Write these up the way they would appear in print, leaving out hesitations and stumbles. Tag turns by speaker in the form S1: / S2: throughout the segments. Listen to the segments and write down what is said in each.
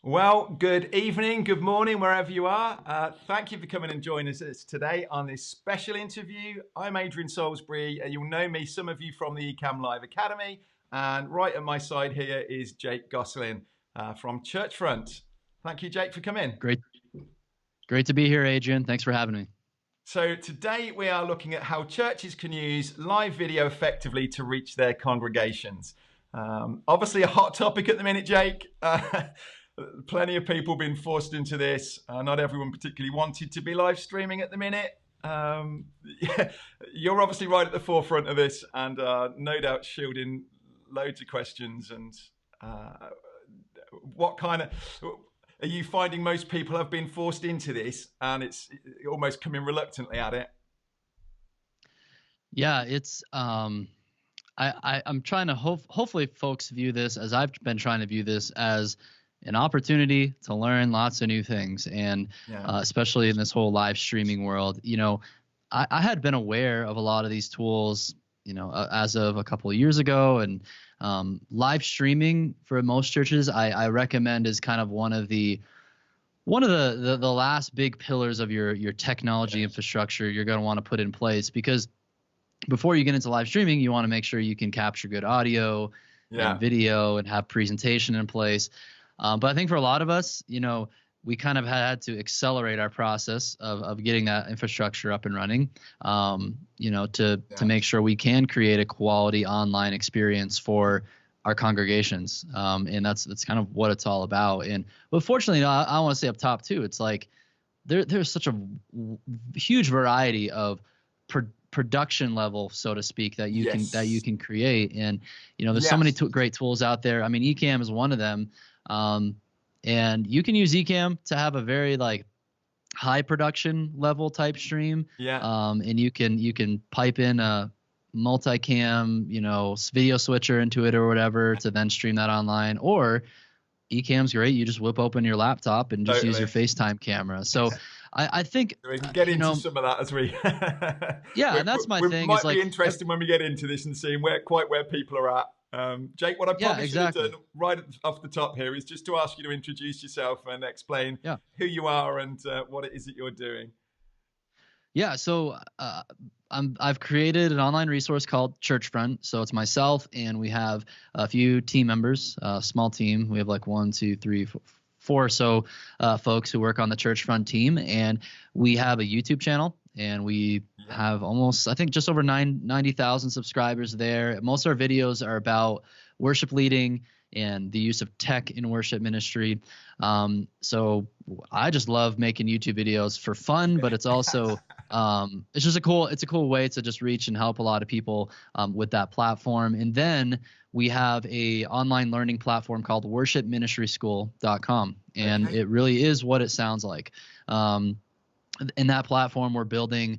S1: Well, good evening, good morning, wherever you are. Thank you for coming and joining us today on this special interview. I'm Adrian Salisbury. You'll know me, some of you, from the Ecamm Live Academy. And right at my side here is Jake Gosselin from Churchfront. Thank you, Jake, for coming.
S2: Great to be here, Adrian. Thanks for having me.
S1: So today we are looking at how churches can use live video effectively to reach their congregations. Obviously a hot topic at the minute, Jake. Plenty of people being forced into this. Not everyone particularly wanted to be live streaming at the minute. Yeah, you're obviously right at the forefront of this, and no doubt shielding loads of questions. And what kind of are you finding most people have been forced into this, and it's almost coming reluctantly at it?
S2: Yeah, it's I'm trying to hopefully folks view this as I've been trying to view this as an opportunity to learn lots of new things, and especially in this whole live streaming world. I had been aware of a lot of these tools, as of a couple of years ago, and live streaming for most churches, I recommend, is kind of one of the last big pillars of your technology infrastructure you're going to want to put in place, because before you get into live streaming, you want to make sure you can capture good audio and video and have presentation in place. But I think for a lot of us, we kind of had to accelerate our process of getting that infrastructure up and running, to make sure we can create a quality online experience for our congregations. And that's kind of what it's all about. But fortunately, I want to say up top too, it's like there's such a huge variety of production level, so to speak, that you can create. And, there's so many great tools out there. I mean, Ecamm is one of them. And you can use Ecamm to have a very high production level type stream. And you can pipe in a multicam, video switcher into it or whatever to then stream that online. Or Ecamm's great. You just whip open your laptop and just use your FaceTime camera. So I think
S1: we can get into some of that as we
S2: and that's my thing.
S1: It might be interesting when we get into this and seeing where people are at. Jake, what I probably should have done right off the top here is just to ask you to introduce yourself and explain who you are and what it is that you're doing.
S2: Yeah, so I've created an online resource called Churchfront. So it's myself, and we have a few team members, a small team. We have 1, 2, 3, 4 or so folks who work on the Churchfront team, and we have a YouTube channel. And we have almost, I think, just over 90,000 subscribers there. Most of our videos are about worship leading and the use of tech in worship ministry. So I just love making YouTube videos for fun, but it's also it's a cool way to just reach and help a lot of people with that platform. And then we have a online learning platform called worshipministryschool.com, and it really is what it sounds like. In that platform, we're building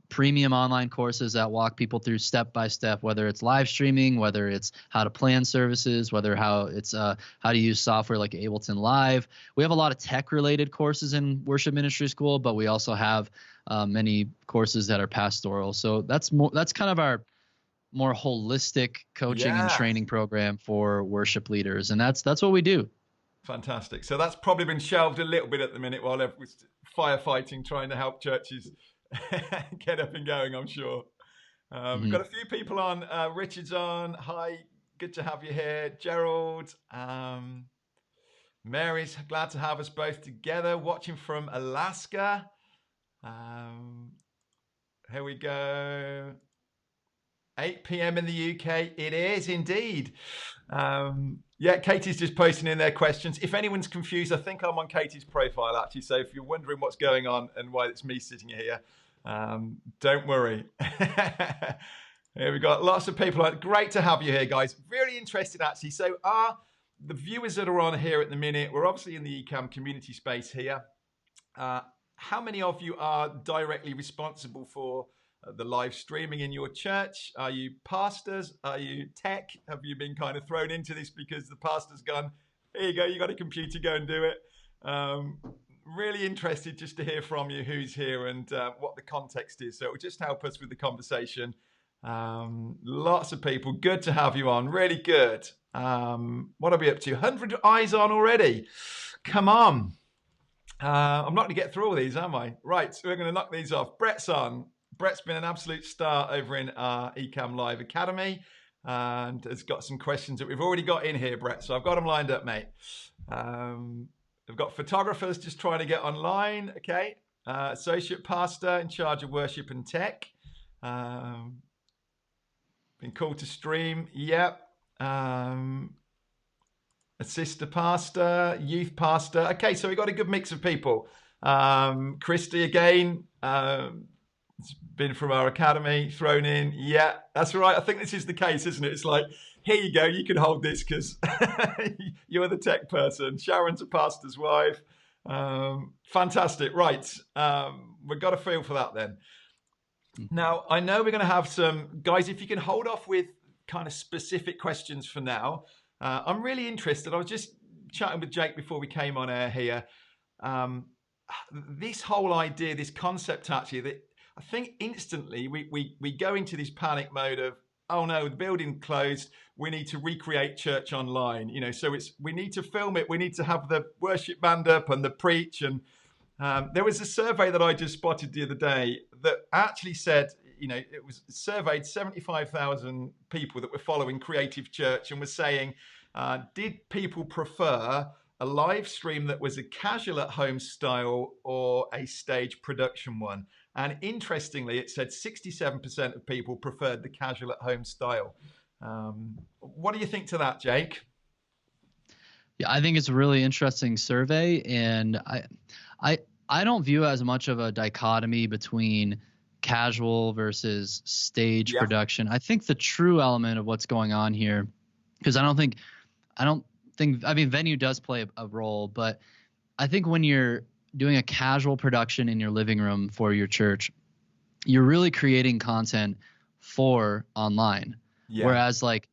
S2: premium online courses that walk people through step by step, whether it's live streaming, whether it's how to plan services, how to use software like Ableton Live. We have a lot of tech related courses in Worship Ministry School, but we also have many courses that are pastoral. So that's kind of our more holistic coaching and training program for worship leaders, and that's what we do.
S1: Fantastic. So that's probably been shelved a little bit at the minute while everyone's firefighting, trying to help churches get up and going, I'm sure. We've got a few people on. Richard's on. Hi, good to have you here. Gerald, Mary's glad to have us both together, watching from Alaska. Here we go. 8 p.m. in the UK. It is indeed. Katie's just posting in their questions. If anyone's confused, I think I'm on Katie's profile actually. So if you're wondering what's going on and why it's me sitting here, don't worry. Here we got lots of people. Great to have you here, guys. Really interested actually. So the viewers that are on here at the minute, we're obviously in the Ecamm community space here. How many of you are directly responsible for the live streaming in your church? Are you pastors? Are you tech? Have you been kind of thrown into this because the pastor's gone, here you go, you got a computer, go and do it? Really interested just to hear from you who's here and what the context is. So it will just help us with the conversation. Lots of people. Good to have you on. Really good. What are we up to? 100 eyes on already. come on. I'm not going to get through all these, am I? Right, so we're going to knock these off. Brett's on. Brett's been an absolute star over in our Ecamm Live Academy and has got some questions that we've already got in here, Brett. So I've got them lined up, mate. I've got photographers just trying to get online. Okay. Associate pastor in charge of worship and tech. Been called to stream. Yep. Assistant pastor, youth pastor. Okay, so we got a good mix of people. Christy again, it's been from our academy, thrown in. Yeah, that's right. I think this is the case, isn't it? It's like, here you go, you can hold this because you're the tech person. Sharon's a pastor's wife. Fantastic. Right. We've got a feel for that then. Now, I know we're going to have some, guys, if you can hold off with kind of specific questions for now. I'm really interested. I was just chatting with Jake before we came on air here. This whole idea, this concept actually, that I think instantly we go into this panic mode of, oh no, the building closed. We need to recreate church online. You know, so we need to film it. We need to have the worship band up and the preach. And there was a survey that I just spotted the other day that actually said, you know, it was surveyed 75,000 people that were following Creative Church and was saying, did people prefer a live stream that was a casual at home style or a stage production one? And interestingly, it said 67% of people preferred the casual at home style. What do you think to that, Jake?
S2: Yeah, I think it's a really interesting survey, and I don't view as much of a dichotomy between casual versus stage production. I think the true element of what's going on here, because I mean, venue does play a role, but I think when you're doing a casual production in your living room for your church, you're really creating content for online. Yeah. Whereas like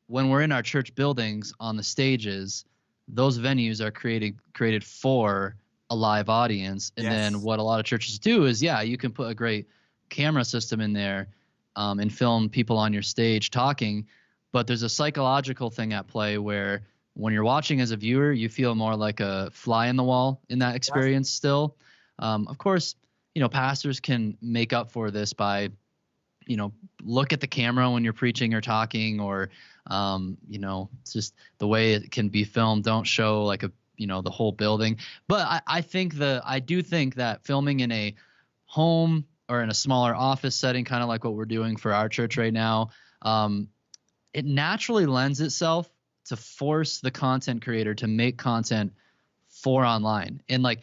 S2: when we're in our church buildings on the stages, those venues are created for a live audience. And then what a lot of churches do is, you can put a great camera system in there and film people on your stage talking, but there's a psychological thing at play where when you're watching as a viewer, you feel more like a fly in the wall in that experience still. Of course, you know, pastors can make up for this by, you know, look at the camera when you're preaching or talking, or, you know, it's just the way it can be filmed. Don't show like the whole building. But I do think that filming in a home or in a smaller office setting, kind of like what we're doing for our church right now, it naturally lends itself to force the content creator to make content for online. And like,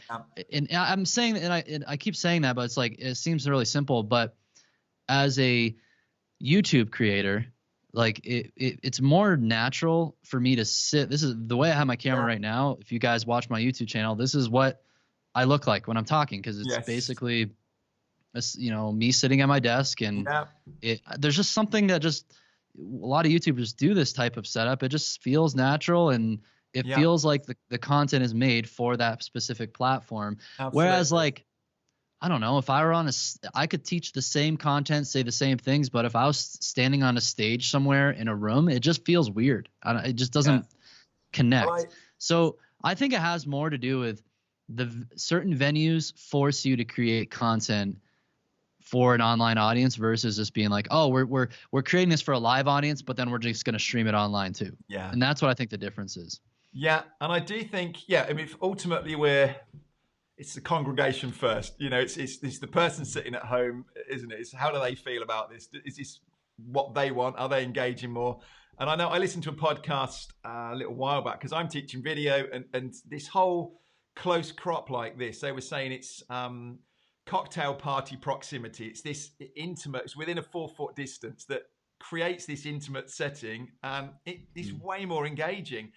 S2: and I'm saying, and I keep saying that, but it's like, it seems really simple, but as a YouTube creator, like it's more natural for me to sit. This is the way I have my camera right now. If you guys watch my YouTube channel, this is what I look like when I'm talking, because it's basically, you know, me sitting at my desk, and there's just something that just a lot of YouTubers do this type of setup. It just feels natural, and it feels like the content is made for that specific platform. Absolutely. Whereas like, I don't know, if I were I could teach the same content, say the same things, but if I was standing on a stage somewhere in a room, it just feels weird. It just doesn't connect. Right. So I think it has more to do with certain venues force you to create content for an online audience versus just being like, oh, we're creating this for a live audience, but then we're just going to stream it online too. Yeah. And that's what I think the difference is. Yeah. And I do think, I mean, ultimately it's the congregation first, you know, it's the person sitting at home, isn't it? It's how do they feel about this? Is this what they want? Are they engaging more? And I know I listened to a podcast a little while back because I'm teaching video, and this whole close crop like this, they were saying it's cocktail party proximity. It's this intimate, it's within a 4-foot distance that creates this intimate setting, and it is way more engaging.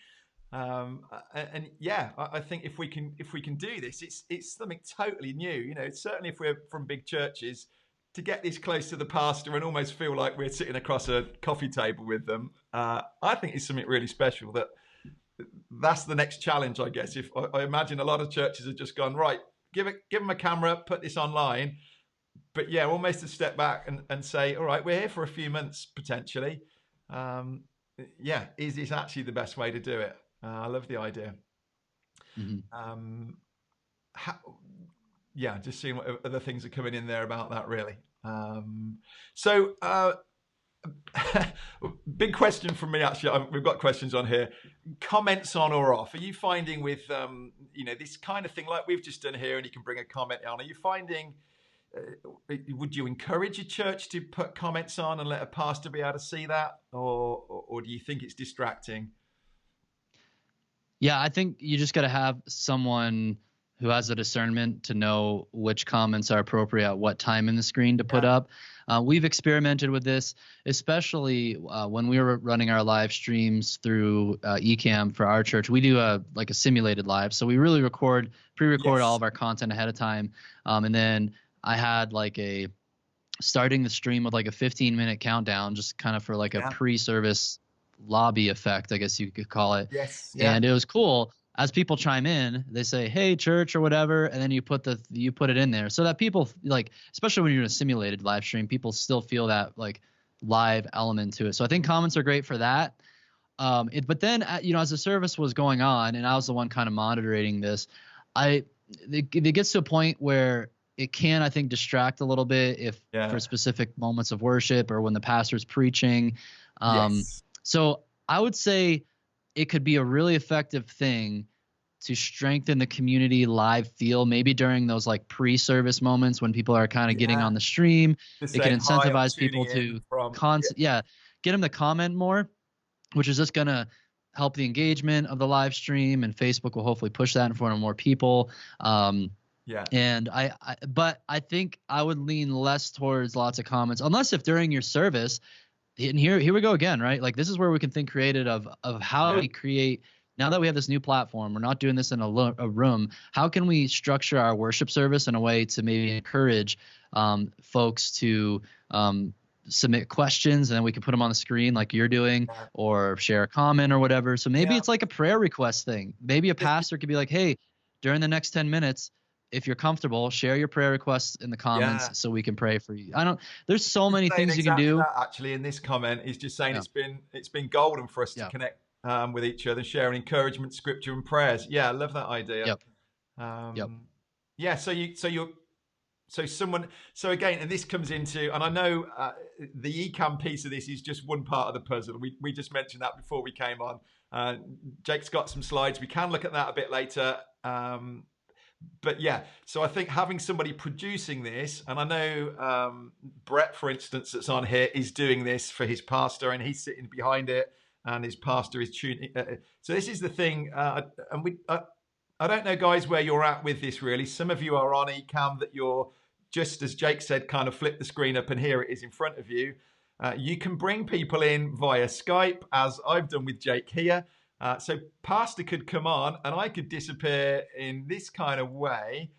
S2: I think if we can do this, it's something totally new. You know, certainly if we're from big churches, to get this close to the pastor and almost feel like we're sitting across a coffee table with them, I think it's something really special. That's the next challenge, I guess. If I imagine a lot of churches have just gone, right, give them a camera, put this online, but almost a step back and say, all right, we're here for a few months potentially. Is this actually the best way to do it? I love the idea. Mhm.
S1: How, yeah, just seeing what other things are coming in there about that, really. So, big question from me, actually. We've got questions on here. Comments on or off? Are you finding with, this kind of thing like we've just done here, and you can bring a comment on, are you finding, would you encourage a church to put comments on and let a pastor be able to see that? Or do you think it's distracting?
S2: Yeah, I think you just got to have someone who has a discernment to know which comments are appropriate at what time in the screen to put up. We've experimented with this, especially when we were running our live streams through Ecamm for our church. We do a simulated live, so we really pre-record all of our content ahead of time, and then I had starting the stream with a 15-minute countdown, just kind of for a pre-service lobby effect, I guess you could call it.
S1: Yes. Yeah.
S2: And it was cool. As people chime in, they say, "Hey, church," or whatever, and then you put it in there so that people, especially when you're in a simulated live stream, people still feel that live element to it. So I think comments are great for that. But then as the service was going on, and I was the one kind of monitoring this, it gets to a point where it can, I think, distract a little bit for specific moments of worship or when the pastor's preaching. So I would say it could be a really effective thing to strengthen the community live feel, maybe during those pre-service moments when people are kind of getting on the stream. It can incentivize people to get them to comment more, which is just going to help the engagement of the live stream, and Facebook will hopefully push that in front of more people. And but I think I would lean less towards lots of comments, unless if during your service. And here we go again, right? This is where we can think creative of how we create. Now that we have this new platform, we're not doing this in a room. How can we structure our worship service in a way to maybe encourage folks to submit questions, and then we can put them on the screen like you're doing, or share a comment or whatever. So maybe it's like a prayer request thing. Maybe a pastor could be like, "Hey, during the next 10 minutes, if you're comfortable, share your prayer requests in the comments so we can pray for you." There's so many things you can do.
S1: That, actually, in this comment, he's just saying it's been golden for us to connect with each other, sharing encouragement, scripture, and prayers. Yeah, I love that idea. Yeah. So again, and this comes into, and I know the Ecamm piece of this is just one part of the puzzle. We just mentioned that before we came on. Jake's got some slides. We can look at that a bit later. But yeah, so I think having somebody producing this, and I know Brett, for instance, that's on here, is doing this for his pastor, and he's sitting behind it, and his pastor is tuning. So this is the thing, and I don't know, guys, where you're at with this, really. Some of you are on Ecamm that you're, just as Jake said, kind of flip the screen up, and here it is in front of you. You can bring people in via Skype, as I've done with Jake here. So pastor could come on and I could disappear in this kind of way.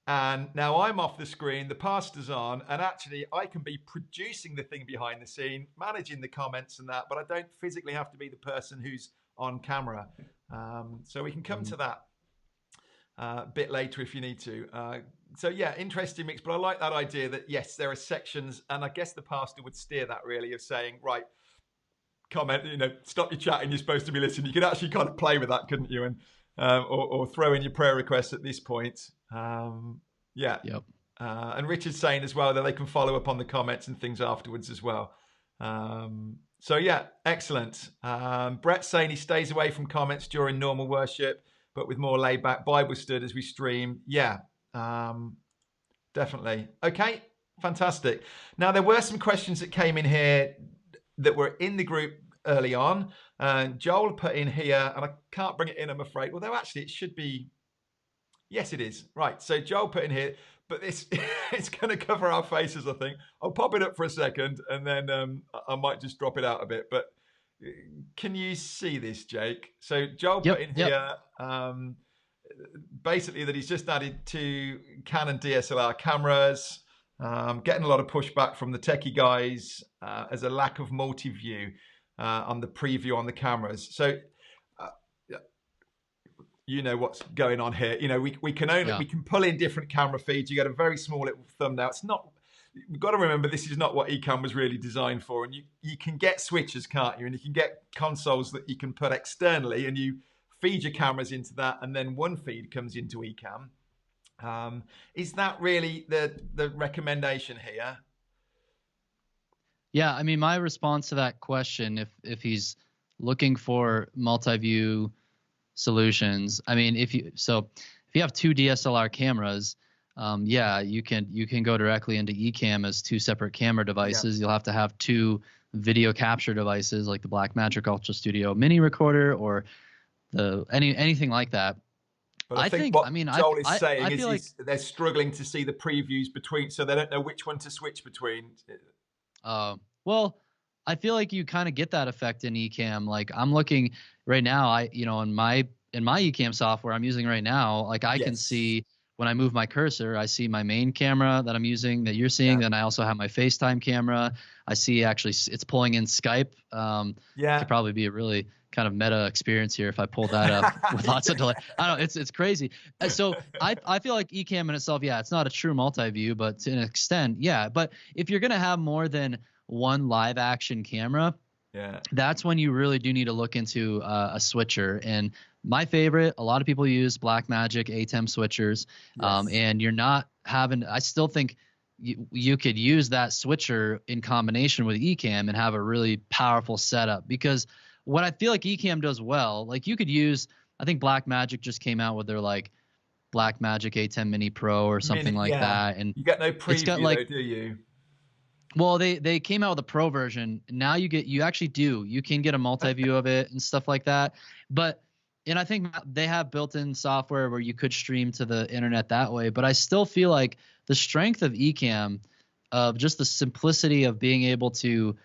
S1: And now I'm off the screen, the pastor's on, and actually I can be producing the thing behind the scene, managing the comments and that, but I don't physically have to be the person who's on camera. So we can come to that a bit later if you need to. So yeah, interesting mix, but I like that idea that yes, there are sections, and I guess the pastor would steer that really, of saying, right, comment, stop your chatting, you're supposed to be listening. You could actually kind of play with that, couldn't you? And or throw in your prayer requests at this point. And Richard's saying as well that they can follow up on the comments and things afterwards as well. So yeah, excellent. Brett's saying he stays away from comments during normal worship, but with more laid back Bible study as we stream. Yeah, definitely. Okay, fantastic. Now there were some questions that came in here that were in the group early on. Joel put in here, and I can't bring it in, I'm afraid. Although actually it should be, yes, it is. Right, so Joel put in here, but this it's going to cover our faces, I think. I'll pop it up for a second, and then I might just drop it out a bit. But can you see this, Jake? So Joel put in here, basically that he's just added 2 Canon DSLR cameras, getting a lot of pushback from the techie guys as a lack of multi-view on the preview on the cameras. So you know what's going on here. We can pull in different camera feeds. You get a very small little thumbnail. It's not. We've got to remember this is not what Ecamm was really designed for. And you can get switches, can't you? And you can get consoles that you can put externally, and you feed your cameras into that, and then one feed comes into Ecamm. Is that really the recommendation here?
S2: Yeah, I mean, my response to that question, if he's looking for multi-view solutions, I mean, if you have two DSLR cameras, yeah, you can go directly into Ecamm as two separate camera devices. You'll have to have two video capture devices like the Blackmagic Ultra Studio Mini Recorder or anything like that.
S1: But I think what Joel is saying
S2: is
S1: like they're struggling to see the previews between, so they don't know which one to switch between.
S2: Well, I feel like you kind of get that effect in Ecamm. Like I'm looking right now, in my Ecamm software I'm using right now, like I can see when I move my cursor, I see my main camera that I'm using that you're seeing. Then I also have my FaceTime camera. I see actually it's pulling in Skype. It could probably be a really kind of meta experience here if I pull that up with lots of delay. I don't know, it's crazy. So I feel like Ecamm in itself, it's not a true multi-view, but to an extent, yeah. But if you're gonna have more than one live action camera, that's when you really do need to look into a switcher. And my favorite, a lot of people use Blackmagic ATEM switchers, and you're not having. I still think you could use that switcher in combination with Ecamm and have a really powerful setup. Because what I feel like Ecamm does well, like you could use, I think Blackmagic just came out with their like Blackmagic ATEM Mini Pro or something like that, and
S1: you get no preview though, do you?
S2: Well, they came out with a pro version. Now you can get a multi-view of it and stuff like that. And I think they have built-in software where you could stream to the internet that way. But I still feel like the strength of Ecamm, of just the simplicity of being able to,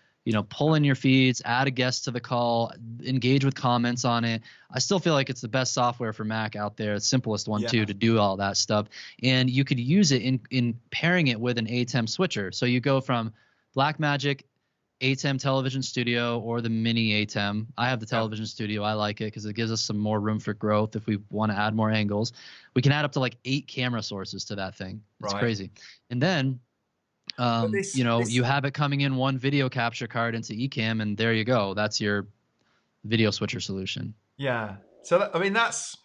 S2: pull in your feeds, add a guest to the call, engage with comments on it. I still feel like it's the best software for Mac out there. It's the simplest one too, to do all that stuff. And you could use it in pairing it with an ATEM switcher. So you go from Blackmagic ATEM Television Studio or the Mini ATEM. I have the Television Studio. I like it because it gives us some more room for growth if we want to add more angles. We can add up to like 8 camera sources to that thing. It's crazy. And then you have it coming in one video capture card into Ecamm, and there you go. That's your video switcher solution.
S1: Yeah. So that's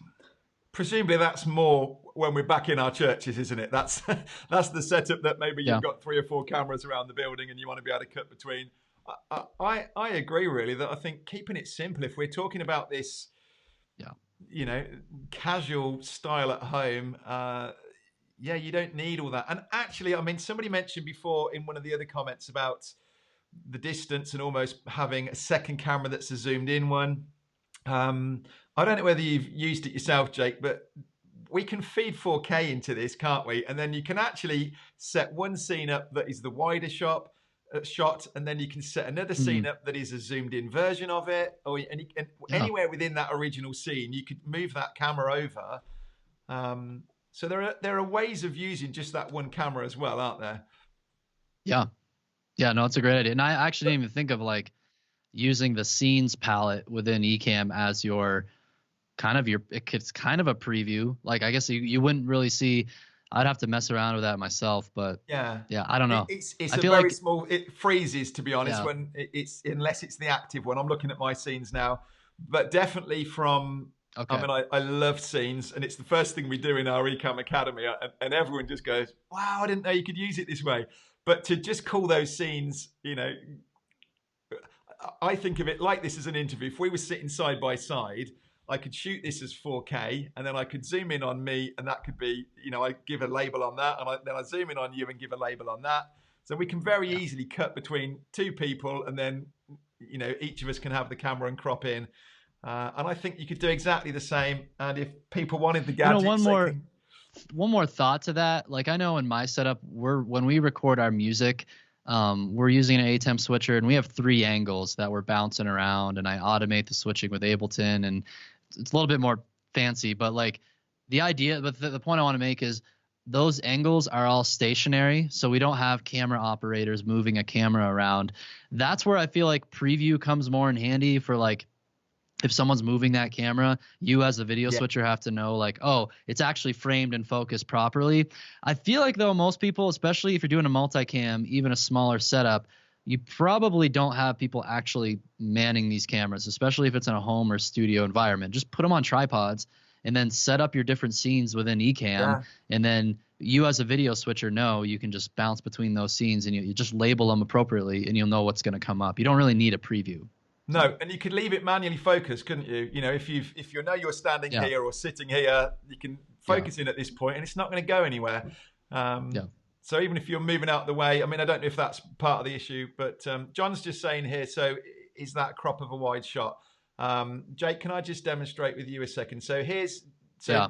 S1: presumably that's more when we're back in our churches, isn't it? That's the setup that maybe you've got 3 or 4 cameras around the building and you want to be able to cut between. I agree really that I think keeping it simple, if we're talking about this, casual style at home, you don't need all that. And actually, I mean, somebody mentioned before in one of the other comments about the distance and almost having a second camera that's a zoomed in one. I don't know whether you've used it yourself, Jake, but we can feed 4K into this, can't we? And then you can actually set one scene up that is the wider shot, and then you can set another scene up that is a zoomed in version of it, and anywhere within that original scene, you could move that camera over. So there are ways of using just that one camera as well, aren't there?
S2: No, it's a great idea. And I actually didn't even think of like using the scenes palette within Ecamm as it's kind of a preview. Like I guess you wouldn't really see. I'd have to mess around with that myself, but I don't know.
S1: It's a very small. It freezes, to be honest, when unless it's the active one. I'm looking at my scenes now, but definitely from. Okay. I mean, I love scenes, and it's the first thing we do in our Ecamm Academy, and everyone just goes, "Wow, I didn't know you could use it this way." But to just call those scenes, I think of it like this as an interview. If we were sitting side by side, I could shoot this as 4K, and then I could zoom in on me, and that could be, I give a label on that, and then I zoom in on you and give a label on that. So we can very easily cut between 2 people, and then, each of us can have the camera and crop in. And I think you could do exactly the same. And if people wanted the gadgets,
S2: one more thought to that. Like I know in my setup, when we record our music, we're using an ATEM switcher, and we have 3 angles that we're bouncing around, and I automate the switching with Ableton, and it's a little bit more fancy. But like the point I want to make is those angles are all stationary, so we don't have camera operators moving a camera around. That's where I feel like preview comes more in handy for like. If someone's moving that camera, you as the video switcher have to know like, oh, it's actually framed and focused properly. I feel like though most people, especially if you're doing a multicam, even a smaller setup, you probably don't have people actually manning these cameras, especially if it's in a home or studio environment. Just put them on tripods and then set up your different scenes within Ecamm.
S1: Yeah.
S2: And then you as a video switcher know you can just bounce between those scenes, and you just label them appropriately and you'll know what's going to come up. You don't really need a preview.
S1: No, and you could leave it manually focused, couldn't you? You know, if you know you're standing here or sitting here, you can focus in at this point, and it's not going to go anywhere. So even if you're moving out of the way, I mean, I don't know if that's part of the issue, but John's just saying here, so is that crop of a wide shot? Jake, can I just demonstrate with you a second? So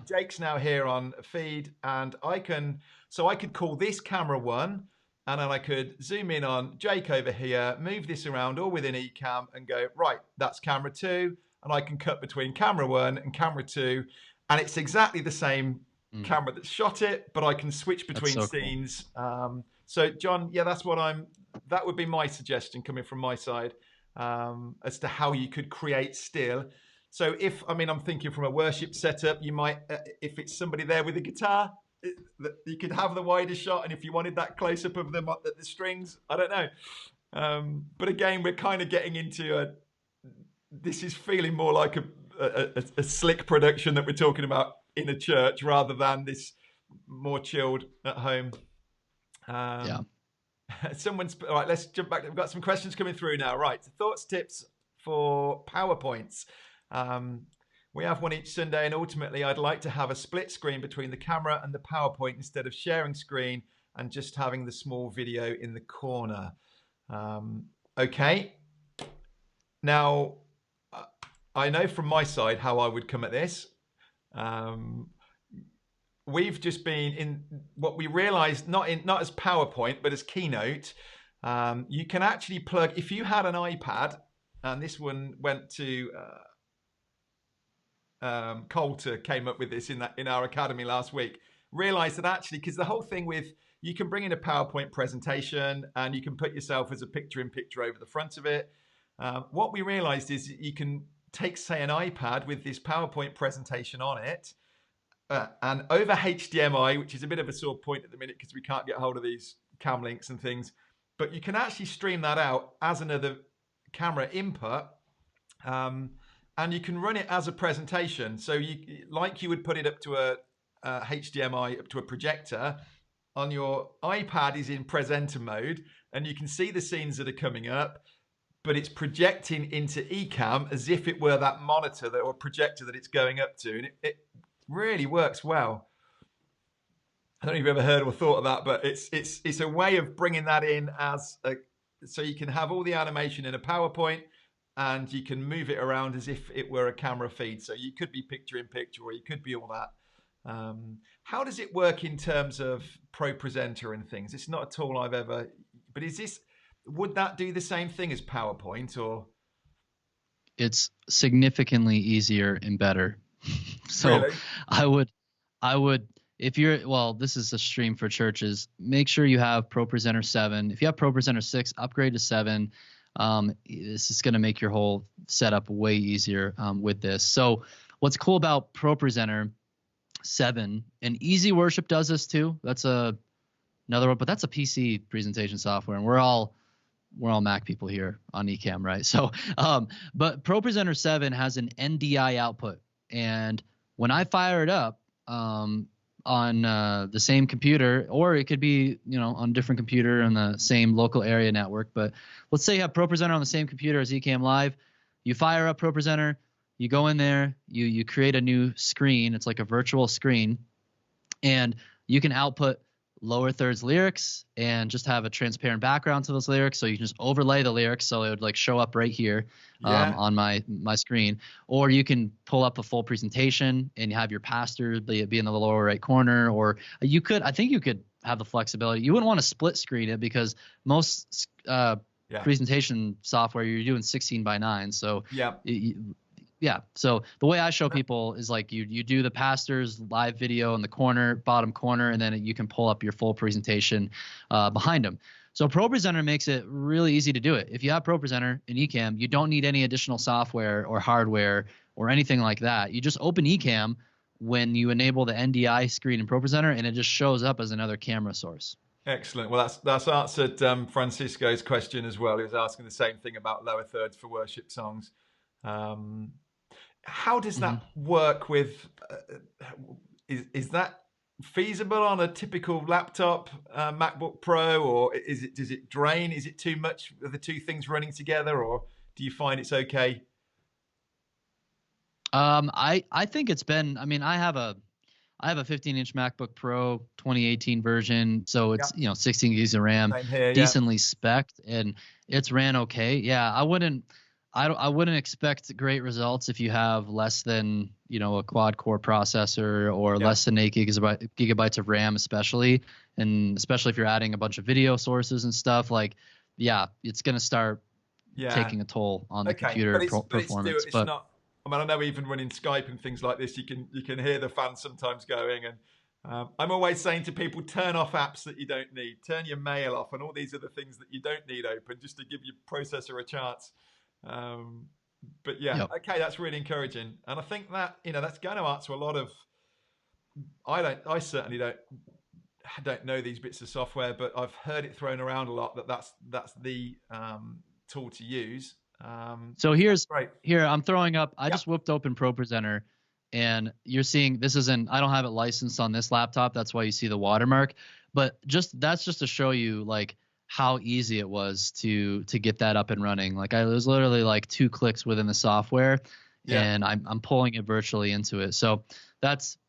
S1: Jake's now here on feed, and I could call this camera 1, and then I could zoom in on Jake over here, move this around all within Ecamm and go, right, that's camera 2, and I can cut between camera 1 and camera 2, and it's exactly the same camera that shot it, but I can switch between scenes. Cool. So John, that would be my suggestion coming from my side, as to how you could create still. So I'm thinking from a worship setup, you might, if it's somebody there with a guitar, you could have the wider shot, and if you wanted that close up of them, the strings, I don't know. But again, we're kind of getting into this is feeling more like a slick production that we're talking about in a church rather than this more chilled at home. All right, let's jump back. We've got some questions coming through now. Right, thoughts, tips for PowerPoints. We have one each Sunday, and ultimately I'd like to have a split screen between the camera and the PowerPoint instead of sharing screen and just having the small video in the corner. Okay. Now, I know from my side how I would come at this. We've just been in what we realized, not as PowerPoint, but as Keynote. You can actually plug, if you had an iPad, and this one went to Coulter came up with this in our academy last week, realized that actually, because the whole thing with, you can bring in a PowerPoint presentation and you can put yourself as a picture-in-picture over the front of it. What we realized is you can take, say, an iPad with this PowerPoint presentation on it, and over HDMI, which is a bit of a sore point at the minute because we can't get hold of these cam links and things, but you can actually stream that out as another camera input, and you can run it as a presentation. So you would put it up to a HDMI, up to a projector. On your iPad is in presenter mode, and you can see the scenes that are coming up, but it's projecting into Ecamm as if it were that monitor or projector that it's going up to. And it really works well. I don't know if you've ever heard or thought of that, but it's a way of bringing that in so you can have all the animation in a PowerPoint, and you can move it around as if it were a camera feed. So you could be picture in picture, or you could be all that. How does it work in terms of ProPresenter and things? It's not a tool I've ever, but would that do the same thing as PowerPoint, or?
S2: It's significantly easier and better. So really? I would, if you're, this is a stream for churches, make sure you have ProPresenter 7. If you have ProPresenter 6, upgrade to 7. This is going to make your whole setup way easier with this. So what's cool about ProPresenter 7, and Easy Worship does this too. That's another one, but that's a PC presentation software, and we're all Mac people here on Ecamm, right? So, but ProPresenter 7 has an NDI output, and when I fire it up on the same computer, or it could be, on a different computer on the same local area network, but let's say you have ProPresenter on the same computer as Ecamm Live. You fire up ProPresenter, you go in there, you create a new screen. It's like a virtual screen, and you can output lower thirds lyrics and just have a transparent background to those lyrics. So you can just overlay the lyrics so it would show up right here on my screen. Or you can pull up a full presentation and have your pastor be in the lower right corner. Or I think you could have the flexibility. You wouldn't want to split screen it because most presentation software, you're doing 16:9. So so the way I show people is you do the pastor's live video in the bottom corner, and then you can pull up your full presentation behind them. So ProPresenter makes it really easy to do it. If you have ProPresenter in Ecamm, you don't need any additional software or hardware or anything like that. You just open Ecamm when you enable the NDI screen in ProPresenter, and it just shows up as another camera source.
S1: Excellent. Well, that's answered Francisco's question as well. He was asking the same thing about lower thirds for worship songs. Um, how does
S2: Hmm.
S1: that work with? Is that feasible on a typical laptop, MacBook Pro, or does it drain? Is it too much of the two things running together, or do you find it's okay?
S2: I think it's been. I mean, I have a 15-inch MacBook Pro 2018 version, so
S1: Yeah,
S2: it's 16 gigs of RAM,
S1: same here. Yeah,
S2: decently spec'd, and it's ran okay. Yeah, I wouldn't expect great results if you have less than a quad core processor or
S1: yeah,
S2: less than 8 gigabytes of RAM, especially, and especially if you're adding a bunch of video sources and stuff. Like, yeah, it's gonna start
S1: yeah.
S2: taking a toll on the
S1: Okay,
S2: computer
S1: but it's still
S2: performance,
S1: it's
S2: but.
S1: not. I mean, I know even running Skype and things like this, you can hear the fans sometimes going. And I'm always saying to people, turn off apps that you don't need, turn your mail off, and all these other things that you don't need open, just to give your processor a chance. Um, but yeah,
S2: Yep.
S1: okay, that's really encouraging, and I think that that's going to answer a lot of. I certainly don't know these bits of software, but I've heard it thrown around a lot that's the tool to use.
S2: So
S1: Great.
S2: here I'm throwing up. I
S1: Yeah.
S2: just whipped open ProPresenter, and you're seeing this isn't. I don't have it licensed on this laptop. That's why you see the watermark. But that's just to show you like how easy it was to get that up and running. Like I was literally like 2 clicks within the software,
S1: Yeah.
S2: and I'm pulling it virtually into it. So that's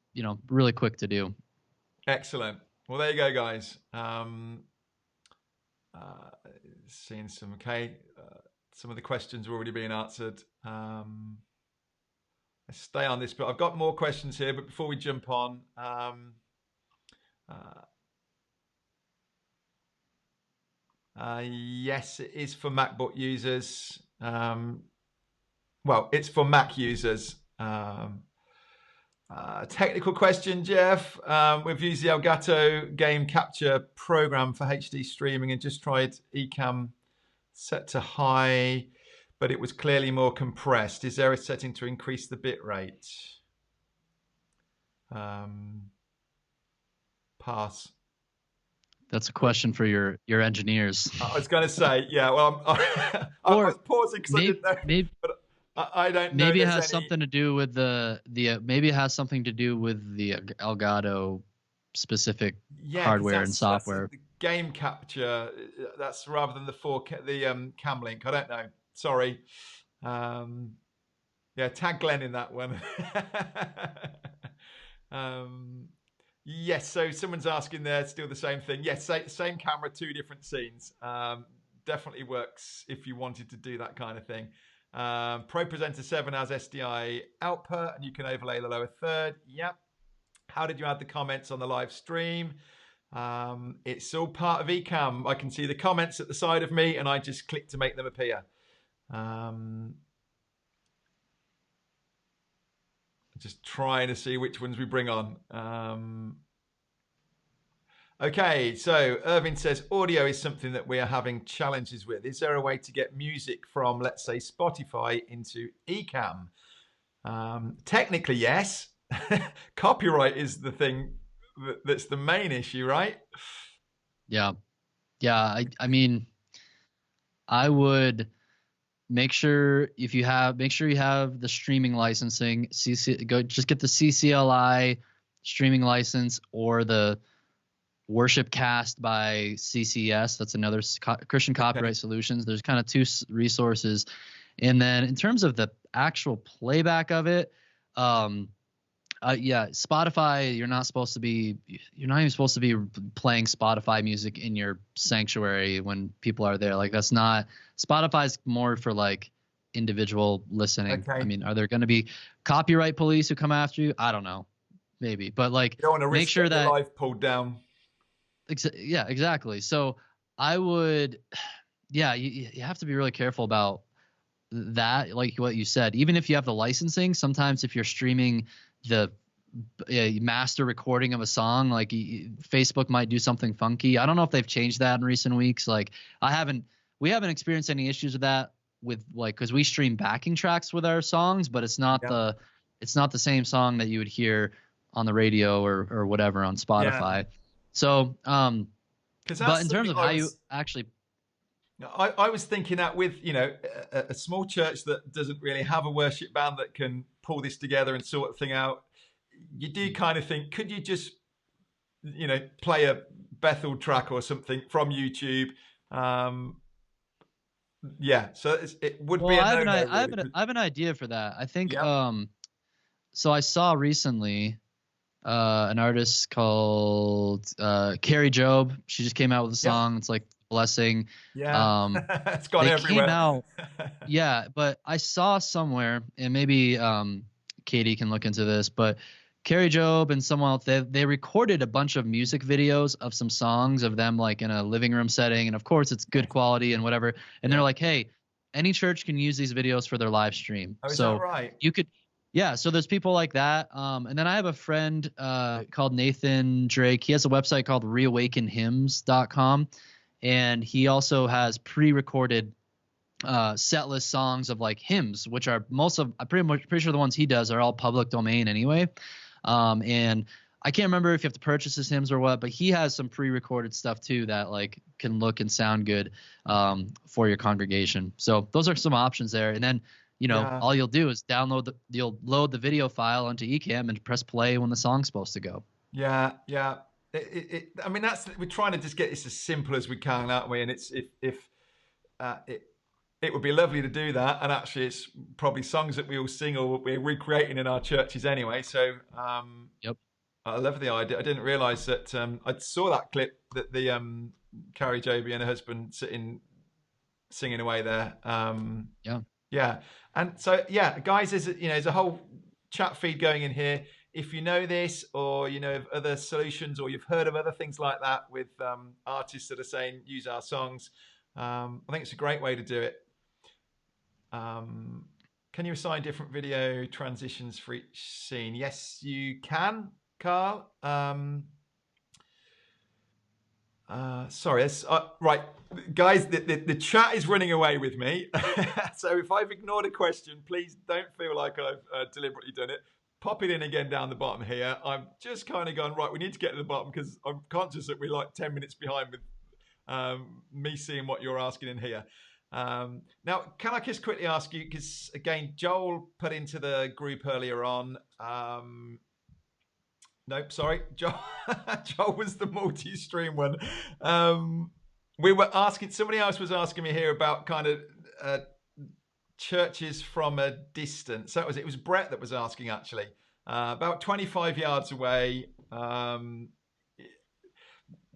S2: really quick to do.
S1: Excellent. Well, there you go, guys. Seeing some okay. Some of the questions are already being answered. Let's stay on this, but I've got more questions here. But before we jump on, yes, it is for MacBook users. Well, it's for Mac users. Technical question, Jeff. We've used the Elgato game capture program for HD streaming and just tried Ecamm set to high, but it was clearly more compressed. Is there a setting to increase the bit rate? Pass.
S2: That's a question for your engineers.
S1: I was going to say, yeah. Well, I
S2: Or
S1: was pausing because I
S2: maybe
S1: didn't know,
S2: maybe
S1: but I don't know.
S2: maybe it
S1: There's
S2: has
S1: any.
S2: something to do with the maybe it has something to do with the Elgato specific
S1: Yeah, because
S2: hardware and
S1: that's
S2: software.
S1: the game capture. That's rather than the Cam Link. I don't know. Sorry. Um, yeah, tag Glenn in that one. um, yes. So someone's asking there. Still the same thing. Yes. Same camera, two different scenes. Definitely works if you wanted to do that kind of thing. ProPresenter 7 has SDI output, and you can overlay the lower third. Yep. How did you add the comments on the live stream? It's all part of Ecamm. I can see the comments at the side of me, and I just click to make them appear. Just trying to see which ones we bring on. Okay, so Irving says audio is something that we are having challenges with. Is there a way to get music from, let's say, Spotify into Ecamm? Technically, yes. Copyright is the thing that's the main issue, right?
S2: Yeah. I mean, I would make sure you have the streaming licensing. Just get the CCLI streaming license or the Worship Cast by CCS. That's another Christian Copyright Solutions. There's kind of two resources. And then in terms of the actual playback of it, yeah, Spotify, you're not even supposed to be playing Spotify music in your sanctuary when people are there. Like that's not, Spotify's more for like individual listening.
S1: Okay.
S2: I mean, are there going to be copyright police who come after you? I don't know. Maybe, but like
S1: You don't want to
S2: make
S1: risk
S2: sure
S1: getting
S2: that
S1: your life pulled down.
S2: yeah, exactly. So I would, yeah, you have to be really careful about that. Like what you said, even if you have the licensing, sometimes if you're streaming the master recording of a song, like Facebook might do something funky. I don't know if they've changed that in recent weeks. Like we haven't experienced any issues with that with like, cause we stream backing tracks with our songs, but it's not the same song that you would hear on the radio or whatever on Spotify.
S1: Yeah.
S2: So,
S1: Because
S2: But
S1: that's
S2: in terms
S1: something
S2: of how you actually,
S1: I was thinking that with, you know, a small church that doesn't really have a worship band that can pull this together and sort of thing out, you do kind of think, could you just, you know, play a Bethel track or something from YouTube? Yeah, so it would be
S2: well,
S1: a
S2: I have
S1: no-no, really.
S2: I have an idea for that. I think
S1: Yep.
S2: so I saw recently an artist called Carrie Job. She just came out with a
S1: Yep.
S2: song. It's like Blessing.
S1: Yeah.
S2: Um,
S1: It's gone
S2: they came
S1: everywhere.
S2: out, yeah, but I saw somewhere, and maybe Katie can look into this, but Carrie Job and someone else, they recorded a bunch of music videos of some songs of them like in a living room setting, and of course it's good quality and whatever. And they're
S1: Yeah.
S2: like, hey, any church can use these videos for their live stream.
S1: Oh, is that
S2: So
S1: right?
S2: you could, yeah. So there's people like that. And then I have a friend called Nathan Drake. He has a website called reawakenhymns.com, and he also has pre-recorded set list songs of like hymns, which are I'm pretty sure the ones he does are all public domain anyway. And I can't remember if you have to purchase his hymns or what, but he has some pre-recorded stuff too that like can look and sound good for your congregation. So those are some options there. And then, you know,
S1: Yeah.
S2: all you'll do is you'll load the video file onto Ecamm and press play when the song's supposed to go.
S1: Yeah, yeah. I mean, we're trying to just get this as simple as we can, aren't we? And if it would be lovely to do that. And actually, it's probably songs that we all sing or we're recreating in our churches anyway. So
S2: Yep.
S1: I love the idea. I didn't realize that. I saw that clip that the Carrie Joby and her husband singing away there.
S2: Yeah.
S1: Yeah. And so, yeah, guys, there's a whole chat feed going in here. If you know this, or you know of other solutions, or you've heard of other things like that with artists that are saying use our songs, I think it's a great way to do it. Can you assign different video transitions for each scene? Yes, you can, Carl. Sorry, right, guys. The chat is running away with me. So if I've ignored a question, please don't feel like I've deliberately done it. Pop it in again down the bottom here. I'm just kind of going, right, we need to get to the bottom because I'm conscious that we're like 10 minutes behind with me seeing what you're asking in here. Now, can I just quickly ask you, because again, Joel put into the group earlier on. Nope, sorry, Joel. Joel was the multi-stream one. We were asking, somebody else was asking me here about kind of churches from a distance. So it was Brett that was asking actually, about 25 yards away.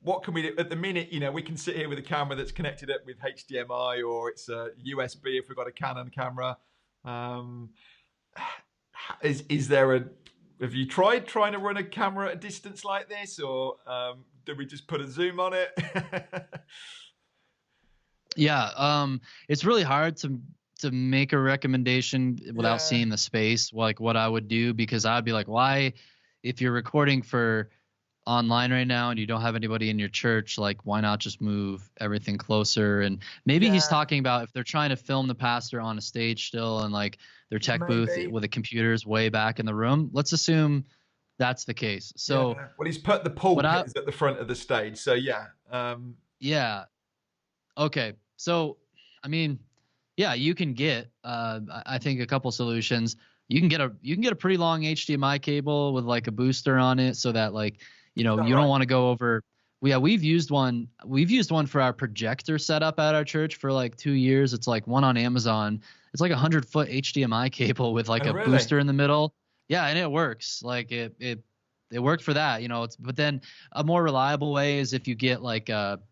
S1: What can we do at the minute? You know, we can sit here with a camera that's connected up with HDMI, or it's a USB if we've got a Canon camera. Is there have you tried trying to run a camera at a distance like this, or did we just put a zoom on it?
S2: Yeah, it's really hard to make a recommendation without seeing the space, like what I would do, because I'd be like, why, if you're recording for online right now and you don't have anybody in your church, like why not just move everything closer? And maybe he's talking about if they're trying to film the pastor on a stage still and like their tech booth with the computers way back in the room. Let's assume that's the case. So
S1: well, he's put the pulpit at the front of the stage, so
S2: yeah, okay. So I mean, yeah, you can get I think a couple solutions. You can get a pretty long HDMI cable with like a booster on it, so that like, you know, you don't want to go over. We've used one for our projector setup at our church for like 2 years. It's like one on Amazon. It's like 100-foot HDMI cable with like a booster in the middle. Yeah, and it works. Like it worked for that, you know. But then a more reliable way is if you get like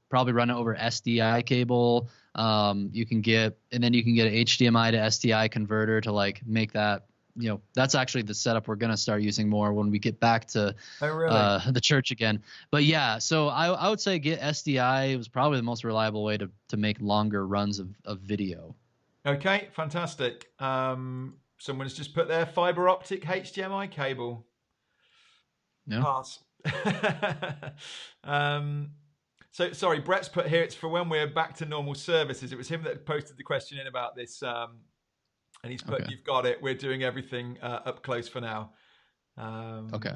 S2: probably run it over SDI cable. You can get an HDMI to SDI converter to like make that. You know, that's actually the setup we're going to start using more when we get back to the church again. But yeah, so I would say get SDI. It was probably the most reliable way to make longer runs of video.
S1: Okay, fantastic. Someone's just put their fiber optic HDMI cable.
S2: Yeah.
S1: Pass. So sorry, Brett's put here, it's for when we're back to normal services. It was him that posted the question in about this. And he's put, you've got it. We're doing everything up close for now.
S2: Okay.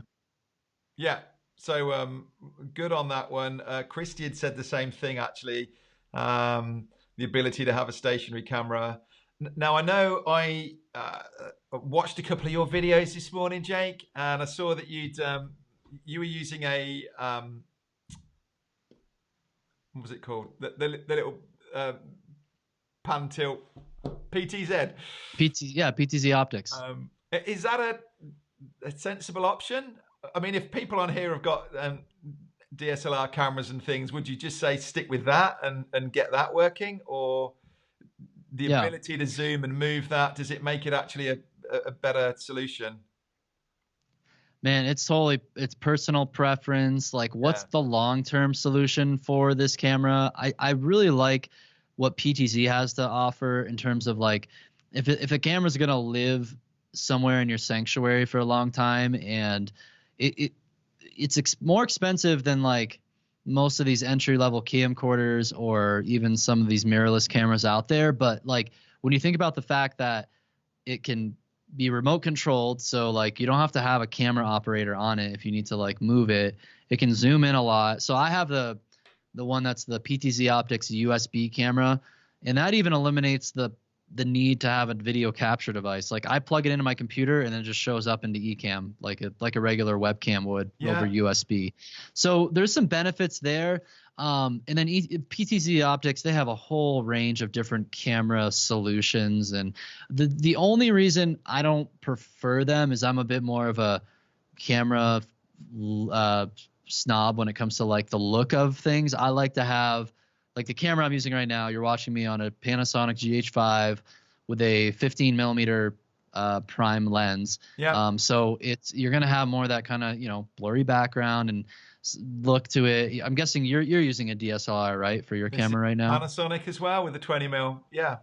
S1: Yeah. Good on that one. Christy had said the same thing actually. The ability to have a stationary camera. Now I know I watched a couple of your videos this morning, Jake, and I saw that you were using a what was it called? The little pan tilt PTZ.
S2: PTZ optics.
S1: Is that a sensible option? I mean, if people on here have got DSLR cameras and things, would you just say stick with that and get that working, or the ability to zoom and move that, does it make it actually a better solution?
S2: Man, it's personal preference. Like, what's the long-term solution for this camera? I really like what PTZ has to offer in terms of like, if a camera's gonna live somewhere in your sanctuary for a long time, and it's more expensive than like most of these entry-level camcorders or even some of these mirrorless cameras out there. But like, when you think about the fact that it can be remote controlled, so like you don't have to have a camera operator on it if you need to like move it. It can zoom in a lot. So I have the one that's the PTZ Optics USB camera, and that even eliminates the need to have a video capture device. Like, I plug it into my computer and then it just shows up into Ecamm like a regular webcam would over USB. So there's some benefits there. And then PTZ Optics, they have a whole range of different camera solutions. And the only reason I don't prefer them is I'm a bit more of a camera snob when it comes to like the look of things. I like to have, like, the camera I'm using right now, you're watching me on a Panasonic GH5 with a 15 millimeter prime lens.
S1: Yeah.
S2: So you're going to have more of that kind of, blurry background and look to it. I'm guessing you're using a DSLR, right, for your camera right now?
S1: Panasonic as well with a 20 mil. Yeah.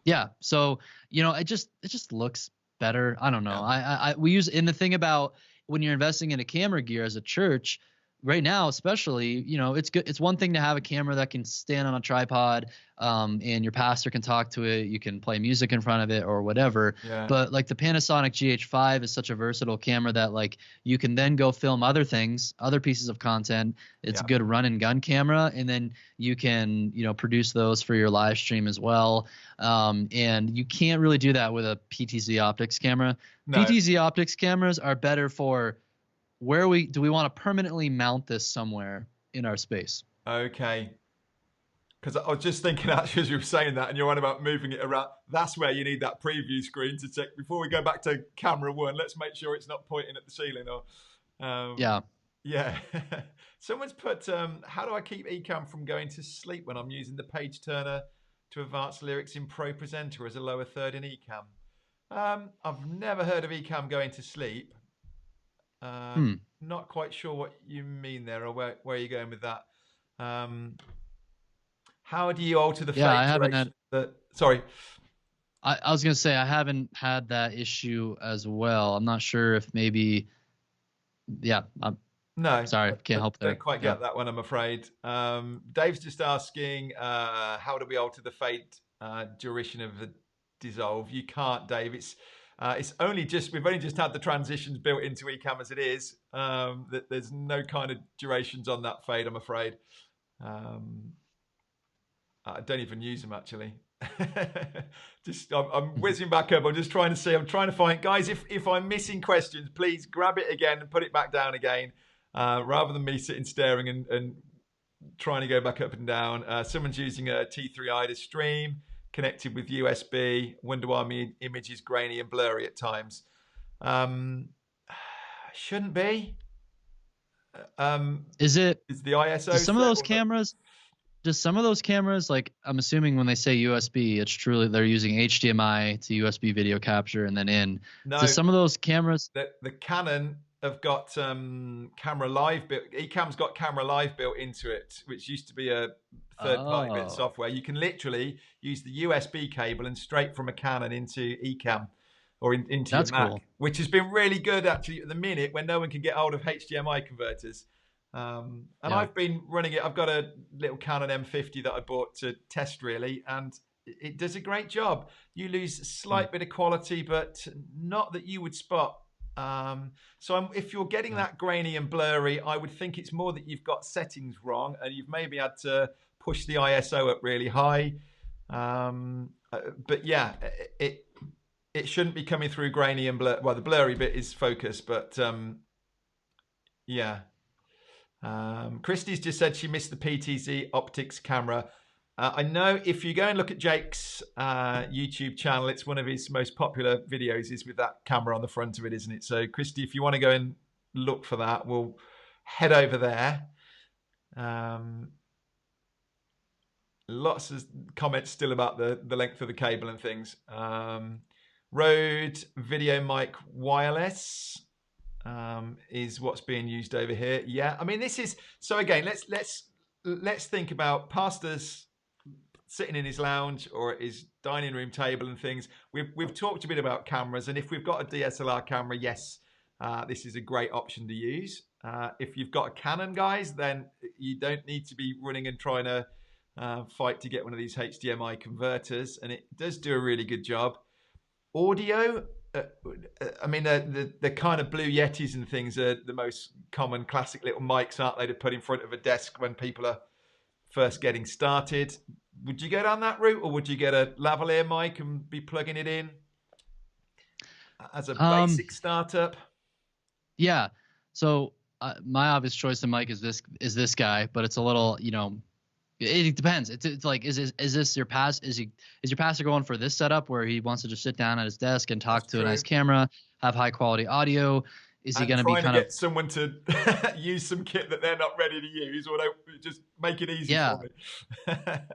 S2: Yeah. So, it just looks better. I don't know. We use, and the thing about when you're investing in a camera gear as a church right now, especially, it's good. It's one thing to have a camera that can stand on a tripod, and your pastor can talk to it. You can play music in front of it or whatever.
S1: Yeah.
S2: But like the Panasonic GH5 is such a versatile camera that like you can then go film other things, other pieces of content. It's a good run and gun camera, and then you can, produce those for your live stream as well. And you can't really do that with a PTZ Optics camera. No. PTZ Optics cameras are better for where do we want to permanently mount this somewhere in our space?
S1: Okay. Because I was just thinking, actually, as you were saying that, and you're on about moving it around, that's where you need that preview screen to check. Before we go back to camera one, let's make sure it's not pointing at the ceiling. Yeah. Someone's put, how do I keep Ecamm from going to sleep when I'm using the page turner to advance lyrics in Pro Presenter as a lower third in Ecamm? I've never heard of Ecamm going to sleep. Not quite sure what you mean there, or where you're going with that. How do you alter the fade duration? Sorry.
S2: I was going to say I haven't had that issue as well. I'm not sure if maybe.
S1: No.
S2: Sorry, can't help there.
S1: Don't quite get that one, I'm afraid. Dave's just asking, how do we alter the fade duration of the dissolve? You can't, Dave. It's only we've only just had the transitions built into Ecamm as it is. There's no kind of durations on that fade, I'm afraid. I don't even use them actually. I'm whizzing back up. I'm trying to find, guys, if I'm missing questions, please grab it again and put it back down again, rather than me sitting staring and trying to go back up and down. Someone's using a T3 IDA stream connected with USB. Wonder why my image is grainy and blurry at times. Shouldn't be.
S2: Is the
S1: ISO?
S2: Some of those cameras, just some of those cameras, like I'm assuming when they say USB, it's truly they're using HDMI to USB video capture and then in.
S1: No,
S2: so some of those cameras,
S1: the Canon have got Camera Live built. Ecamm's got Camera Live built into it, which used to be a third-party bit of software. You can literally use the USB cable and straight from a Canon into Ecamm or into your Mac, cool. Which has been really good actually at the minute when no one can get hold of HDMI converters. I've been running it. I've got a little Canon M50 that I bought to test really, and it does a great job. You lose a slight bit of quality, but not that you would spot So if you're getting that grainy and blurry, I would think it's more that you've got settings wrong and you've maybe had to push the ISO up really high. But yeah, it shouldn't be coming through grainy and blur. Well, the blurry bit is focus, but yeah. Christie's just said she missed the PTZ optics camera. I know if you go and look at Jake's YouTube channel, it's one of his most popular videos is with that camera on the front of it, isn't it? So, Christy, if you want to go and look for that, we'll head over there. Lots of comments still about the length of the cable and things. Rode Video Mic Wireless is what's being used over here. Yeah, I mean, this is so. Again, let's think about pastors sitting in his lounge or at his dining room table and things. We've talked a bit about cameras, and if we've got a DSLR camera, yes, this is a great option to use. If you've got a Canon, guys, then you don't need to be running and trying to fight to get one of these HDMI converters, and it does do a really good job. Audio, I mean, the kind of Blue Yetis and things are the most common classic little mics, aren't they, to put in front of a desk when people are first getting started. Would you go down that route, or would you get a lavalier mic and be plugging it in as a basic startup?
S2: Yeah. So my obvious choice of mic is this guy, but it's a little, it depends. It's like, is this your is your pastor going for this setup where he wants to just sit down at his desk and talk to a nice camera, have high quality audio? Is he going to be kind of
S1: get someone to use some kit that they're not ready to use, or just make it easy for me?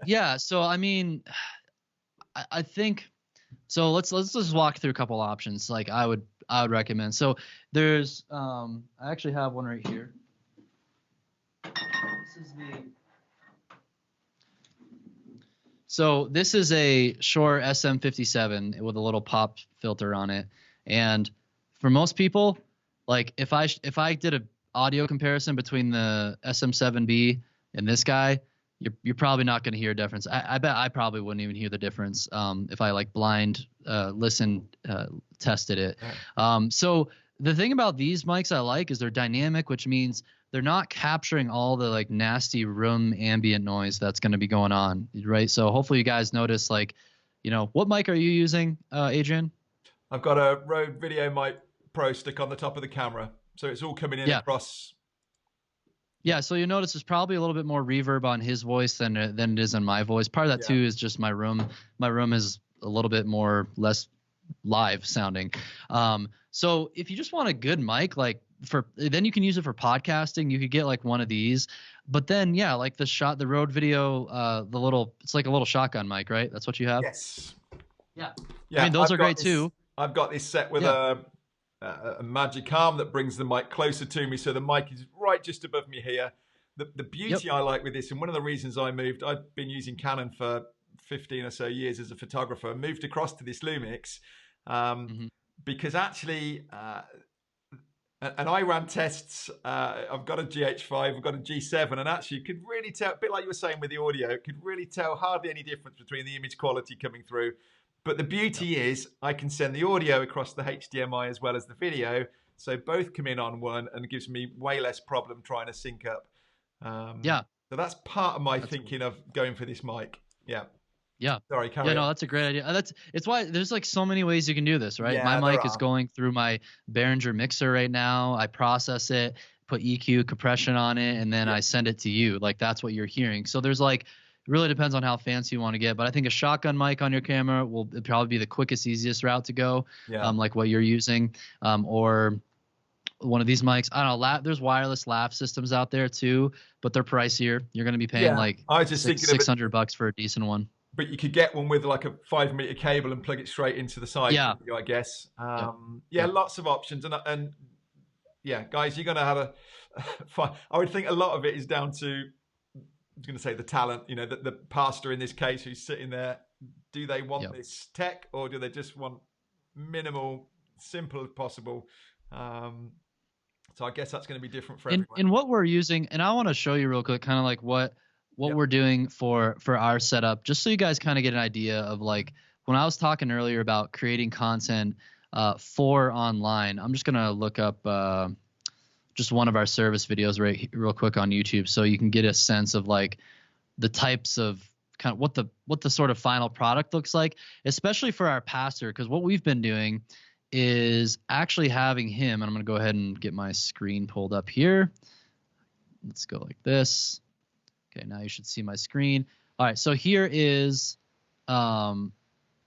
S2: Yeah. So I mean, I think so. Let's just walk through a couple options. Like I would recommend. So there's I actually have one right here. This is a Shure SM57 with a little pop filter on it, and for most people, like if I did a audio comparison between the SM7B and this guy, you're probably not going to hear a difference. I bet I probably wouldn't even hear the difference if I like blind tested it. So the thing about these mics I like is they're dynamic, which means they're not capturing all the like nasty room ambient noise that's going to be going on, right? So hopefully you guys notice, like, what mic are you using, Adrian?
S1: I've got a Rode Video Mic Pro stick on the top of the camera, so it's all coming in across.
S2: Yeah, so you notice there's probably a little bit more reverb on his voice than it is on my voice. Part of that too is just my room. My room is a little bit less live sounding. So if you just want a good mic, then you can use it for podcasting. You could get like one of these, but then like the Rode Video, it's like a little shotgun mic, right? That's what you have.
S1: Yes.
S2: Yeah. I mean, those are great
S1: too. I've got this set with a magic arm that brings the mic closer to me, so the mic is right just above me here. The beauty I like with this, and one of the reasons I moved, I've been using Canon for 15 or so years as a photographer, moved across to this Lumix because actually, and I ran tests. I've got a GH5, I've got a G7, and actually you could really tell, a bit like you were saying with the audio, could really tell hardly any difference between the image quality coming through. But the beauty is I can send the audio across the HDMI as well as the video. So both come in on one, and it gives me way less problem trying to sync up. So that's part of my thinking of going for this mic. Yeah. Sorry, carry on.
S2: No, that's a great idea. It's why there's like so many ways you can do this, right? Yeah, my mic is going through my Behringer mixer right now. I process it, put EQ compression on it, and then I send it to you. Like that's what you're hearing. So there's like, it really depends on how fancy you want to get, but I think a shotgun mic on your camera will probably be the quickest, easiest route to go. Like what you're using, or one of these mics. I don't know. There's wireless lav systems out there too, but they're pricier. You're going to be paying like $600 for a decent one.
S1: But you could get one with like a 5-meter cable and plug it straight into the side. I guess. Lots of options, and guys, you're going to have I would think a lot of it is down to, I was going to say the talent, the pastor in this case who's sitting there. Do they want this tech, or do they just want minimal, simple as possible? So I guess that's going to be different for everyone.
S2: In what we're using, and I want to show you real quick, kind of like what we're doing for our setup, just so you guys kind of get an idea of like when I was talking earlier about creating content for online. I'm just gonna look up just one of our service videos real quick on YouTube, so you can get a sense of like the types of kind of what the sort of final product looks like, especially for our pastor, because what we've been doing is actually having him, and I'm going to go ahead and get my screen pulled up here. Let's go like this. Okay, now you should see my screen. All right, so here is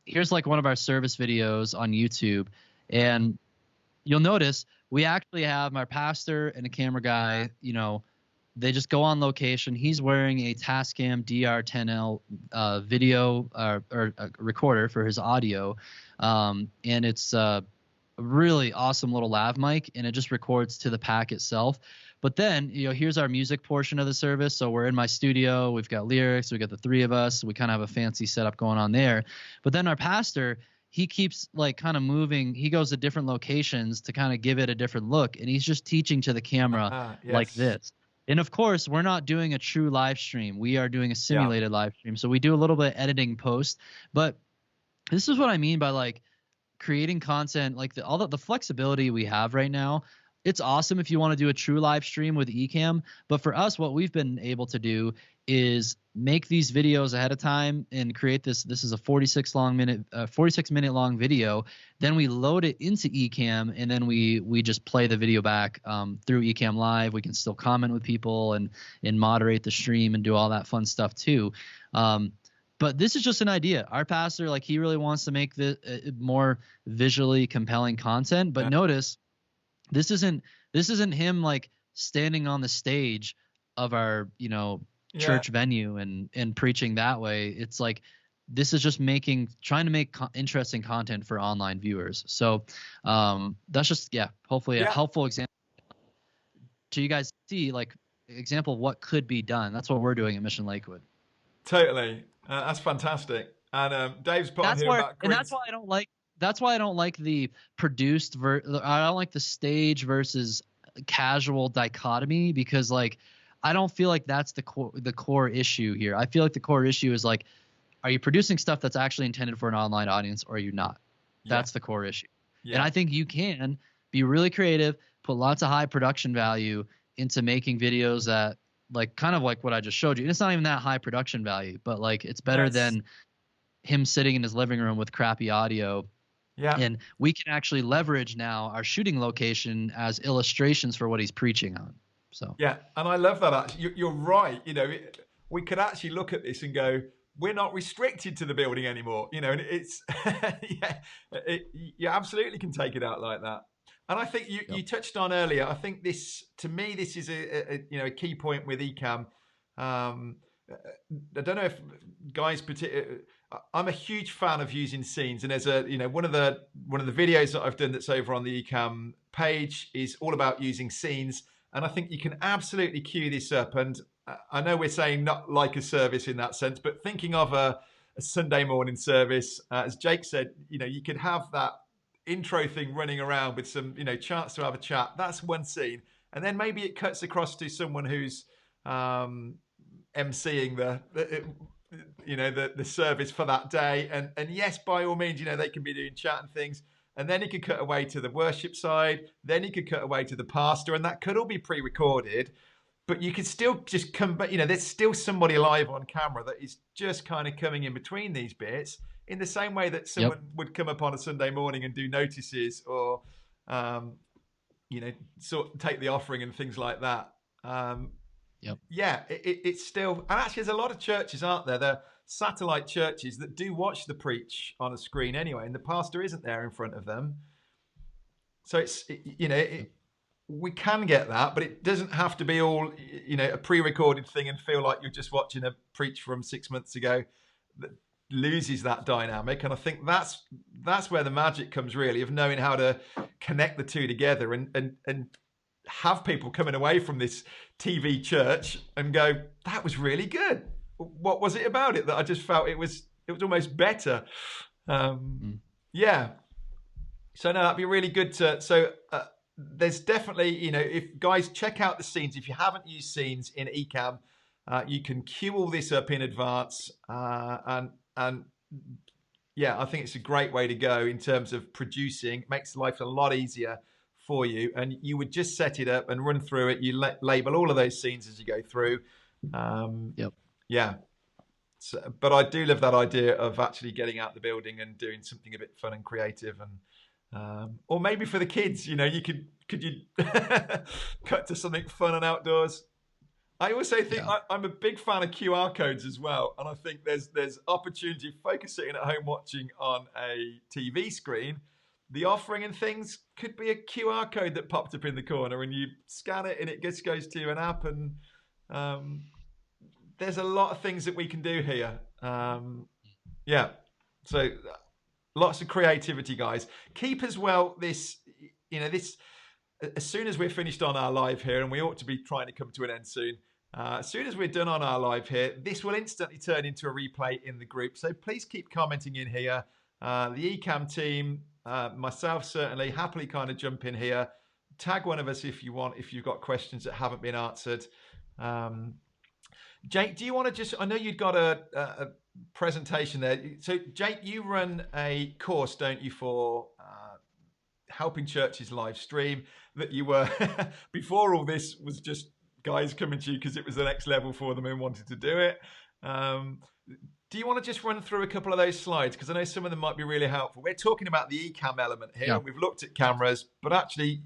S2: here's like one of our service videos on YouTube, and you'll notice we actually have my pastor and a camera guy, you know, they just go on location. He's wearing a Tascam DR10L video or a recorder for his audio, and it's a really awesome little lav mic, and it just records to the pack itself. But then, you know, here's our music portion of the service. So we're in my studio. We've got lyrics. We got the three of us. We kind of have a fancy setup going on there. But then our pastor, he keeps like kind of moving. He goes to different locations to kind of give it a different look, and he's just teaching to the camera
S1: Yes.
S2: like this. And of course, we're not doing a true live stream. We are doing a simulated live stream. So we do a little bit of editing post. But this is what I mean by like creating content, like all the flexibility we have right now. It's awesome if you want to do a true live stream with Ecamm. But for us, what we've been able to do is make these videos ahead of time and create this. This is a 46 minute long video. Then we load it into Ecamm, and then we just play the video back through Ecamm Live. We can still comment with people and moderate the stream and do all that fun stuff too. But this is just an idea. Our pastor, like, he really wants to make the more visually compelling content. But notice, this isn't him like standing on the stage of our, you know, church venue and preaching that way. It's like, this is just trying to make interesting content for online viewers. So that's just, hopefully a helpful example to you guys see, like, example of what could be done. That's what we're doing at Mission Lakewood.
S1: Totally. That's fantastic. And Dave's put on here about
S2: and that's why I don't like the produced I don't like the stage versus casual dichotomy, because like I don't feel like that's the core issue here. I feel like the core issue is like, are you producing stuff that's actually intended for an online audience, or are you not? That's the core issue. And I think you can be really creative, put lots of high production value into making videos that, like, kind of like what I just showed you. And it's not even that high production value, but like it's better than him sitting in his living room with crappy audio. Yeah. And we can actually leverage now our shooting location as illustrations for what he's preaching on. So
S1: yeah, and I love that. Actually, you're right. You know, we could actually look at this and go, we're not restricted to the building anymore. You know, and it's you absolutely can take it out like that. And I think you touched on earlier, I think this, to me, this is a key point with Ecamm. I don't know if guys, I'm a huge fan of using scenes, and there's one of the videos that I've done that's over on the Ecamm page is all about using scenes, and I think you can absolutely cue this up. And I know we're saying not like a service in that sense, but thinking of a Sunday morning service, as Jake said, you could have that intro thing running around with some chance to have a chat. That's one scene, and then maybe it cuts across to someone who's emceeing the service for that day, and yes, by all means, they can be doing chat and things, and then he could cut away to the worship side, then he could cut away to the pastor, and that could all be pre-recorded, but you could still just come back. There's still somebody live on camera that is just kind of coming in between these bits, in the same way that someone would come up on a Sunday morning and do notices, or sort of take the offering and things like that. Yeah, it's still, and actually there's a lot of churches, aren't there? There are satellite churches that do watch the preach on a screen anyway, and the pastor isn't there in front of them. So it's, we can get that, but it doesn't have to be all, a pre-recorded thing and feel like you're just watching a preach from 6 months ago. That loses that dynamic. And I think that's where the magic comes, really, of knowing how to connect the two together and have people coming away from this TV church and go, that was really good. What was it about it that I just felt it was almost better? Yeah. So no, that'd be really good there's definitely, if guys check out the scenes, if you haven't used scenes in Ecamm, you can queue all this up in advance, and yeah, I think it's a great way to go in terms of producing. Makes life a lot easier for you, and you would just set it up and run through it. You label all of those scenes as you go through. Um,
S2: Yep.
S1: yeah, so, but I do love that idea of actually getting out the building and doing something a bit fun and creative, and or maybe for the kids, you could you cut to something fun and outdoors. I also think
S2: Yeah.
S1: I'm a big fan of QR codes as well, and I think there's opportunity. Focus sitting at home watching on a TV screen, the offering and things could be a QR code that popped up in the corner, and you scan it, and it just goes to an app, and um, there's a lot of things that we can do here. Yeah, so lots of creativity, guys. Keep as well this, this. As soon as we're finished on our live here, and we ought to be trying to come to an end soon. As soon as we're done on our live here, this will instantly turn into a replay in the group. So please keep commenting in here. The Ecamm team, myself certainly, happily kind of jump in here. Tag one of us if you want, if you've got questions that haven't been answered. Jake, do you want to just, I know you've got a presentation there. So Jake, you run a course, don't you, for helping churches live stream, that you were, before all this was just guys coming to you because it was the next level for them and wanted to do it. Do you want to just run through a couple of those slides? Because I know some of them might be really helpful. We're talking about the Ecamm element here.
S2: Yeah.
S1: We've looked at cameras, but actually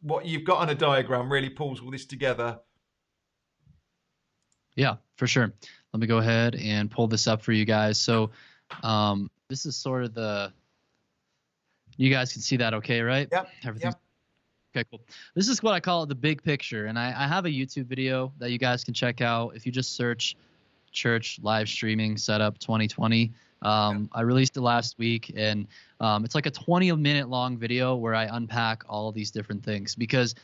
S1: what you've got on a diagram really pulls all this together.
S2: Yeah, for sure. Let me go ahead and pull this up for you guys. So this is sort of you guys can see that okay, right?
S1: Yep.
S2: Everything's
S1: Yep.
S2: Okay, cool. This is what I call the big picture. And I have a YouTube video that you guys can check out. If you just search Church Live Streaming Setup 2020. I released it last week, and it's like a 20-minute long video where I unpack all of these different things. Because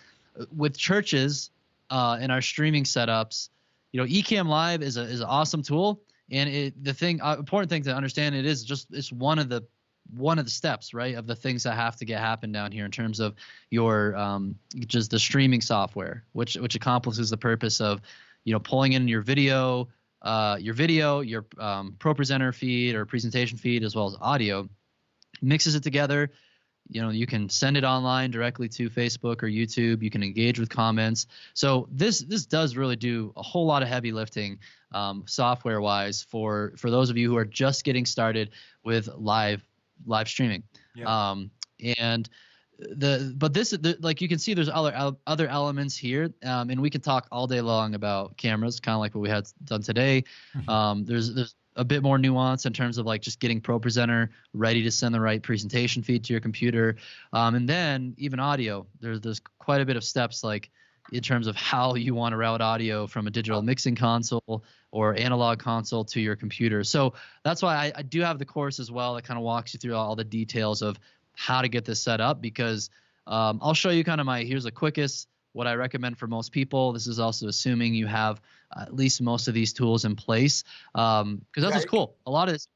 S2: with churches in our streaming setups, Ecamm Live is an awesome tool, and important thing to understand, it's one of the steps, right, of the things that have to happen down here in terms of your just the streaming software, which accomplishes the purpose of pulling in your video, your ProPresenter feed or presentation feed, as well as audio, mixes it together. You can send it online directly to Facebook or YouTube. You can engage with comments. So this does really do a whole lot of heavy lifting software wise for those of you who are just getting started with live streaming.
S1: Yeah.
S2: Like you can see, there's other elements here, and we can talk all day long about cameras, kind of like what we had done today. There's a bit more nuance in terms of like just getting ProPresenter ready to send the right presentation feed to your computer, and then even audio. There's quite a bit of steps, like in terms of how you want to route audio from a digital mixing console or analog console to your computer. So that's why I do have the course as well that kind of walks you through all the details of how to get this set up, because I'll show you kind of here's the quickest, what I recommend for most people. This is also assuming you have at least most of these tools in place, because that's what's cool. A lot of this.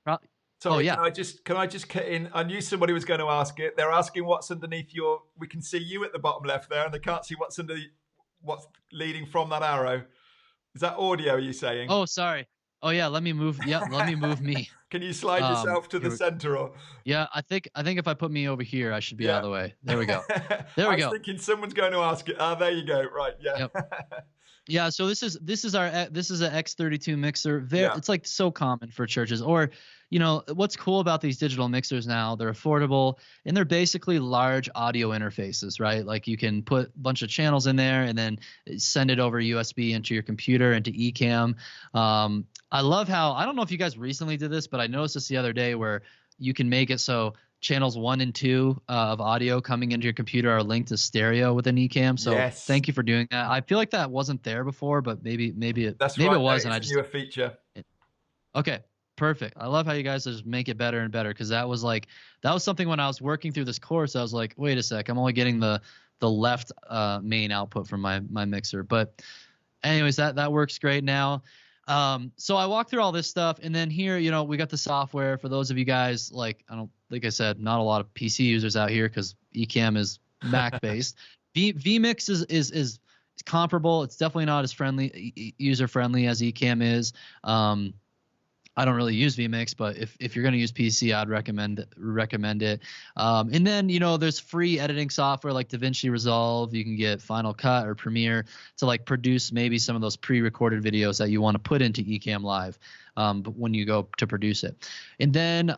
S1: Sorry,
S2: yeah.
S1: Can I just cut in? I knew somebody was going to ask it. They're asking what's underneath we can see you at the bottom left there, and they can't see what's leading from that arrow. Is that audio, are you saying?
S2: Oh, sorry. Oh yeah, let me move. Yeah, let me move me.
S1: Can you slide yourself to the center? Or
S2: yeah, I think if I put me over here, I should be out of the way. There we go. There we go.
S1: I was thinking someone's going to ask it. There you go. Right. Yeah.
S2: Yep. Yeah. So this is an X32 mixer. It's like so common for churches. Or, what's cool about these digital mixers now? They're affordable, and they're basically large audio interfaces, right? Like you can put a bunch of channels in there and then send it over USB into your computer, into Ecamm. I love how, I don't know if you guys recently did this, but I noticed this the other day where you can make it so channels 1 and 2 of audio coming into your computer are linked to stereo with an Ecamm. So
S1: yes.
S2: Thank you for doing that. I feel like that wasn't there before, but maybe it
S1: was,
S2: and I just
S1: a feature.
S2: Okay, perfect. I love how you guys just make it better and better, because that was something when I was working through this course, I was like, wait a sec, I'm only getting the left main output from my mixer. But anyways, that works great now. So I walked through all this stuff, and then here, we got the software for those of you guys, like I said, not a lot of PC users out here because Ecamm is Mac based. vMix is comparable. It's definitely not as user friendly as Ecamm is. I don't really use vMix, but if you're going to use PC, I'd recommend it. And then, there's free editing software like DaVinci Resolve. You can get Final Cut or Premiere to like produce maybe some of those pre-recorded videos that you want to put into Ecamm Live, but when you go to produce it. And then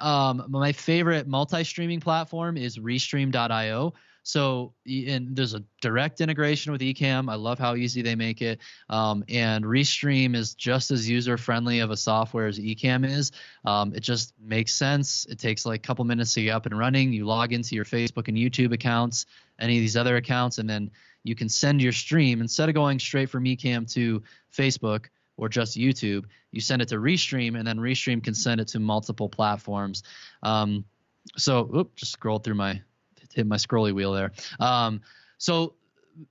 S2: my favorite multi-streaming platform is Restream.io. So, and there's a direct integration with Ecamm. I love how easy they make it. And Restream is just as user-friendly of a software as Ecamm is. It just makes sense. It takes like a couple minutes to get up and running. You log into your Facebook and YouTube accounts, any of these other accounts, and then you can send your stream. Instead of going straight from Ecamm to Facebook or just YouTube, you send it to Restream, and then Restream can send it to multiple platforms. Just scroll through hit my scrolly wheel there. So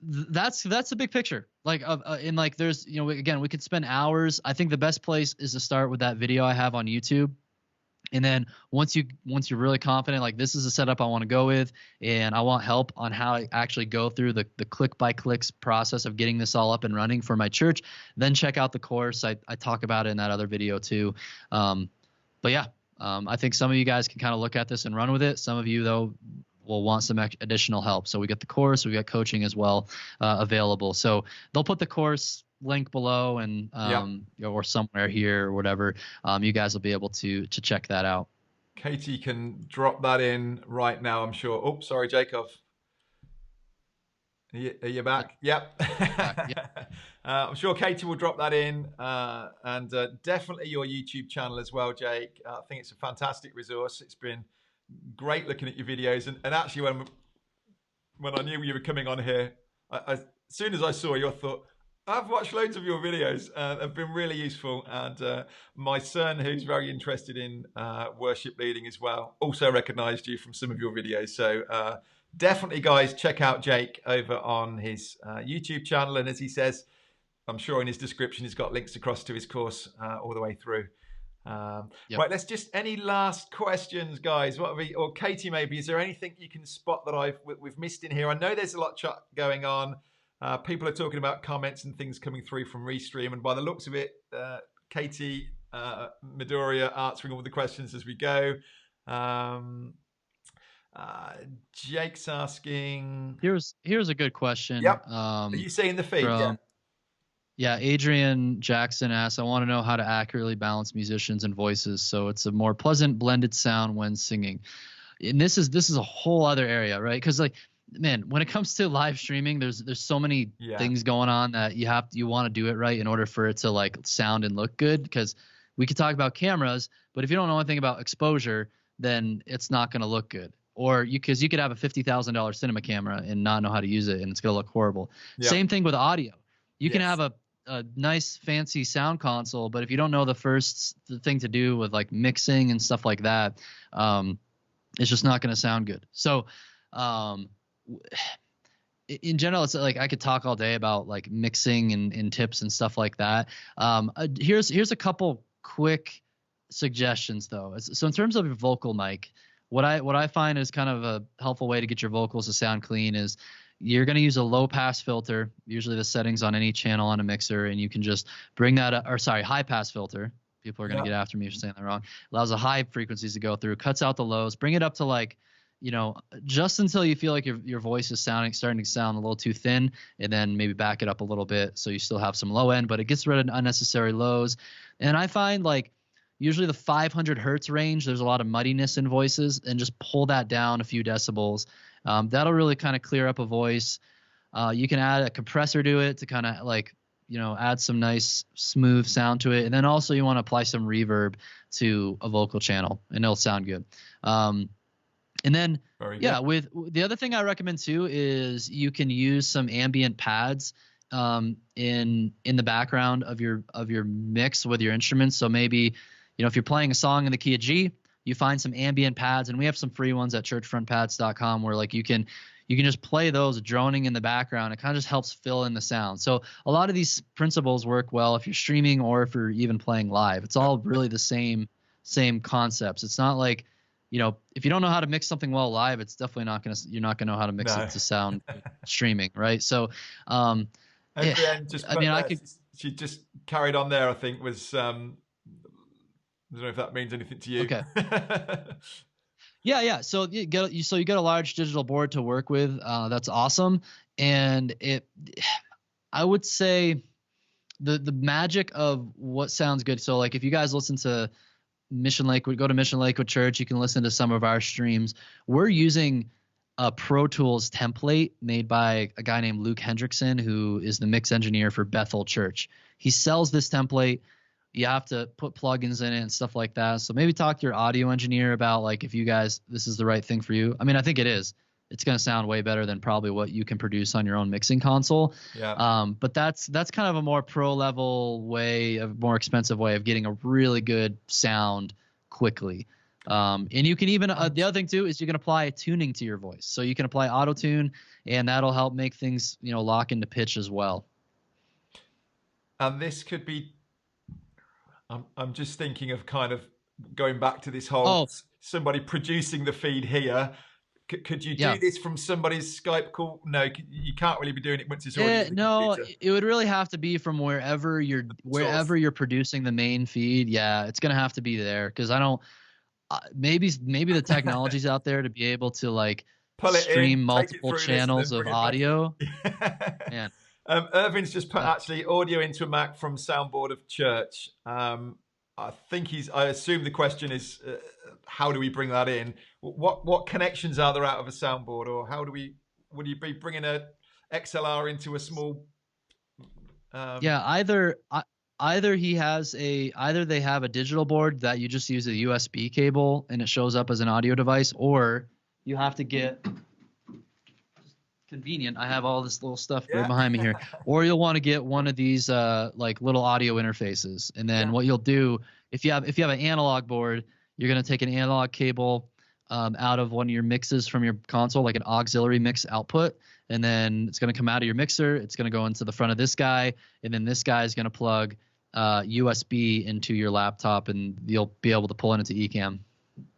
S2: that's the big picture. Like, and like, there's, again, we could spend hours. I think the best place is to start with that video I have on YouTube. And then once you're really confident, like this is a setup I want to go with, and I want help on how I actually go through the click by clicks process of getting this all up and running for my church, then check out the course. I talk about it in that other video too. But yeah, I think some of you guys can kind of look at this and run with it. Some of you though will want some additional help. So we got the course, we got coaching as well available. So they'll put the course link below and or somewhere here or whatever. You guys will be able to check that out.
S1: Katie can drop that in right now, I'm sure. Oh, sorry, Jacob. Are you back? Yep. I'm sure Katie will drop that in, and definitely your YouTube channel as well, Jake. I think it's a fantastic resource. It's been great looking at your videos, and actually when I knew you were coming on here, as soon as I saw you, I thought, I've watched loads of your videos. They've been really useful, and my son, who's very interested in worship leading as well, also recognized you from some of your videos. So definitely, guys, check out Jake over on his YouTube channel, and as he says, I'm sure in his description he's got links across to his course all the way through. Right, let's just, any last questions, guys? Or Katie, maybe, is there anything you can spot that we've missed in here? I know there's a lot going on. People are talking about comments and things coming through from Restream, and by the looks of it, Katie Midoriya answering all the questions as we go. Jake's asking.
S2: Here's a good question.
S1: Yep. Are you seeing the feed?
S2: Yeah, Adrian Jackson asks, I want to know how to accurately balance musicians and voices so it's a more pleasant blended sound when singing. And this is a whole other area, right? Because like, man, when it comes to live streaming, there's so many things going on that you want to do it right in order for it to like sound and look good. Because we could talk about cameras, but if you don't know anything about exposure, then it's not going to look good. Or because you could have a $50,000 cinema camera and not know how to use it, and it's going to look horrible. Yep. Same thing with audio. You can have a nice fancy sound console, but if you don't know the thing to do with like mixing and stuff like that, it's just not going to sound good. So in general, it's like I could talk all day about like mixing and tips and stuff like that. Here's a couple quick suggestions though. So in terms of your vocal mic, what I find is kind of a helpful way to get your vocals to sound clean is you're going to use a low pass filter, usually the settings on any channel on a mixer, and you can just bring that up, or sorry, high pass filter. People are going to get after me for saying that wrong. Allows the high frequencies to go through, cuts out the lows, bring it up to like, just until you feel like your voice is starting to sound a little too thin, and then maybe back it up a little bit so you still have some low end, but it gets rid of unnecessary lows. And I find like usually the 500 hertz range, there's a lot of muddiness in voices, and just pull that down a few decibels. That'll really kind of clear up a voice. You can add a compressor to it to kind of like, add some nice smooth sound to it. And then also you want to apply some reverb to a vocal channel and it'll sound good. And then, with the other thing I recommend too is you can use some ambient pads in the background of your mix with your instruments. So maybe, if you're playing a song in the key of G, you find some ambient pads, and we have some free ones at churchfrontpads.com where like you can just play those droning in the background. It kind of just helps fill in the sound. So a lot of these principles work well if you're streaming or if you're even playing live. It's all really the same concepts. It's not like, if you don't know how to mix something well live, it's definitely you're not gonna know how to mix it to sound streaming, right? So
S1: she just carried on there, I think, was don't know if that means anything to you.
S2: Okay. Yeah. So you get a large digital board to work with. That's awesome. And I would say the magic of what sounds good. So like if you guys listen to Mission Lakewood, go to Mission Lakewood Church, you can listen to some of our streams. We're using a Pro Tools template made by a guy named Luke Hendrickson, who is the mix engineer for Bethel Church. He sells this template. You have to put plugins in it and stuff like that. So maybe talk to your audio engineer about like if you guys, this is the right thing for you. I mean, I think it is. It's going to sound way better than probably what you can produce on your own mixing console.
S1: Yeah.
S2: But that's kind of a more pro level way, a more expensive way of getting a really good sound quickly. And you can even the other thing too is you can apply tuning to your voice. So you can apply auto tune, and that'll help make things lock into pitch as well.
S1: And this could be. I'm just thinking of kind of going back to this whole somebody producing the feed here. Could you do this from somebody's Skype call? No, you can't really be doing it once it's already.
S2: No, it would really have to be from wherever you're producing the main feed. Yeah, it's gonna have to be there because I don't. Maybe the technology's out there to be able to like stream multiple channels of audio. Man.
S1: Irvin's just put actually audio into a Mac from soundboard of church. I assume the question is, how do we bring that in? What connections are there out of a soundboard, or would you be bringing a XLR into a small?
S2: Either they have a digital board that you just use a USB cable and it shows up as an audio device, or you have to get. Convenient. I have all this little stuff right behind me here. Or you'll want to get one of these like little audio interfaces, and then what you'll do if you have an analog board, you're going to take an analog cable out of one of your mixes from your console, like an auxiliary mix output, and then it's going to come out of your mixer. It's going to go into the front of this guy, and then this guy is going to plug USB into your laptop, and you'll be able to pull it into Ecamm.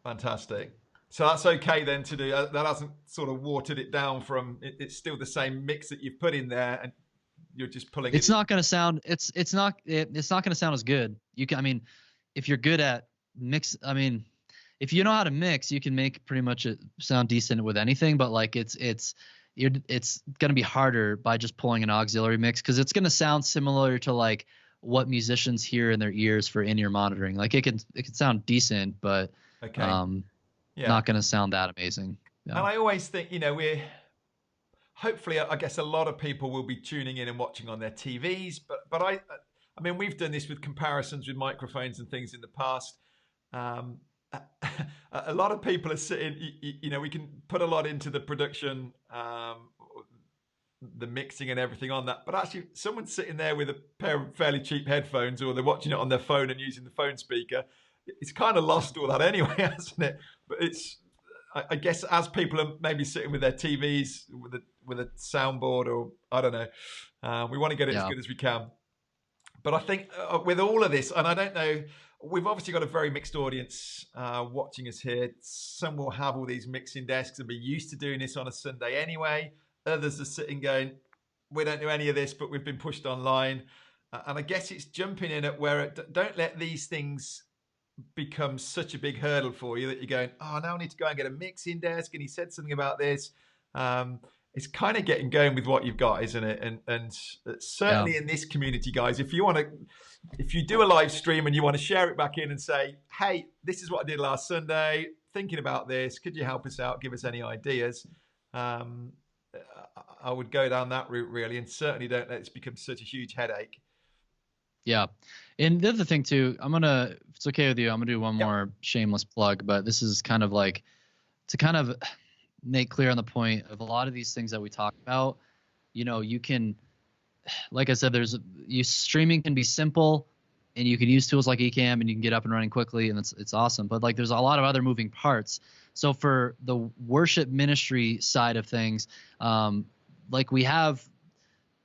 S1: Fantastic. So that's okay then to do. That hasn't sort of watered it down from. It's still the same mix that you've put in there, and you're just pulling.
S2: It's not going to sound. It's not going to sound as good. If you're good at mix, if you know how to mix, you can make pretty much it sound decent with anything. But like it's going to be harder by just pulling an auxiliary mix because it's going to sound similar to like what musicians hear in their ears for in-ear monitoring. Like it can sound decent, but not going to sound that amazing. Yeah.
S1: And I always think, we're hopefully, I guess a lot of people will be tuning in and watching on their TVs, but I mean, we've done this with comparisons with microphones and things in the past. A lot of people are sitting, we can put a lot into the production, the mixing and everything on that, but actually someone's sitting there with a pair of fairly cheap headphones, or they're watching it on their phone and using the phone speaker. It's kind of lost all that anyway, hasn't it? But I guess as people are maybe sitting with their TVs with a soundboard, or I don't know, we want to get it as good as we can. But I think with all of this, and I don't know, we've obviously got a very mixed audience watching us here. Some will have all these mixing desks and be used to doing this on a Sunday anyway. Others are sitting going, we don't do any of this, but we've been pushed online. And I guess it's jumping in at where don't let these things become such a big hurdle for you that you're going, now I need to go and get a mixing desk, and he said something about this. It's kind of getting going with what you've got, isn't it? And certainly in this community, guys, if you do a live stream and you want to share it back in and say, hey, this is what I did last Sunday, thinking about this, could you help us out, give us any ideas? I would go down that route really, and certainly don't let this become such a huge headache.
S2: Yeah. And the other thing too, if it's okay with you, I'm gonna do one more shameless plug, but this is kind of like to kind of make clear on the point of a lot of these things that we talk about. You can, like I said, streaming can be simple, and you can use tools like Ecamm, and you can get up and running quickly, and it's awesome. But like there's a lot of other moving parts. So for the worship ministry side of things, like we have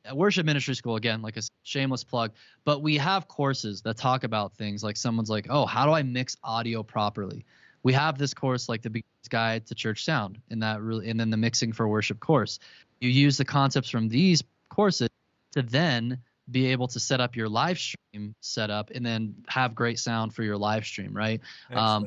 S2: at Worship Ministry School, again, like a shameless plug, but we have courses that talk about things like someone's like, how do I mix audio properly? We have this course like the Beginner's Guide to Church Sound, and then the Mixing for Worship course. You use the concepts from these courses to then be able to set up your live stream setup and then have great sound for your live stream, right?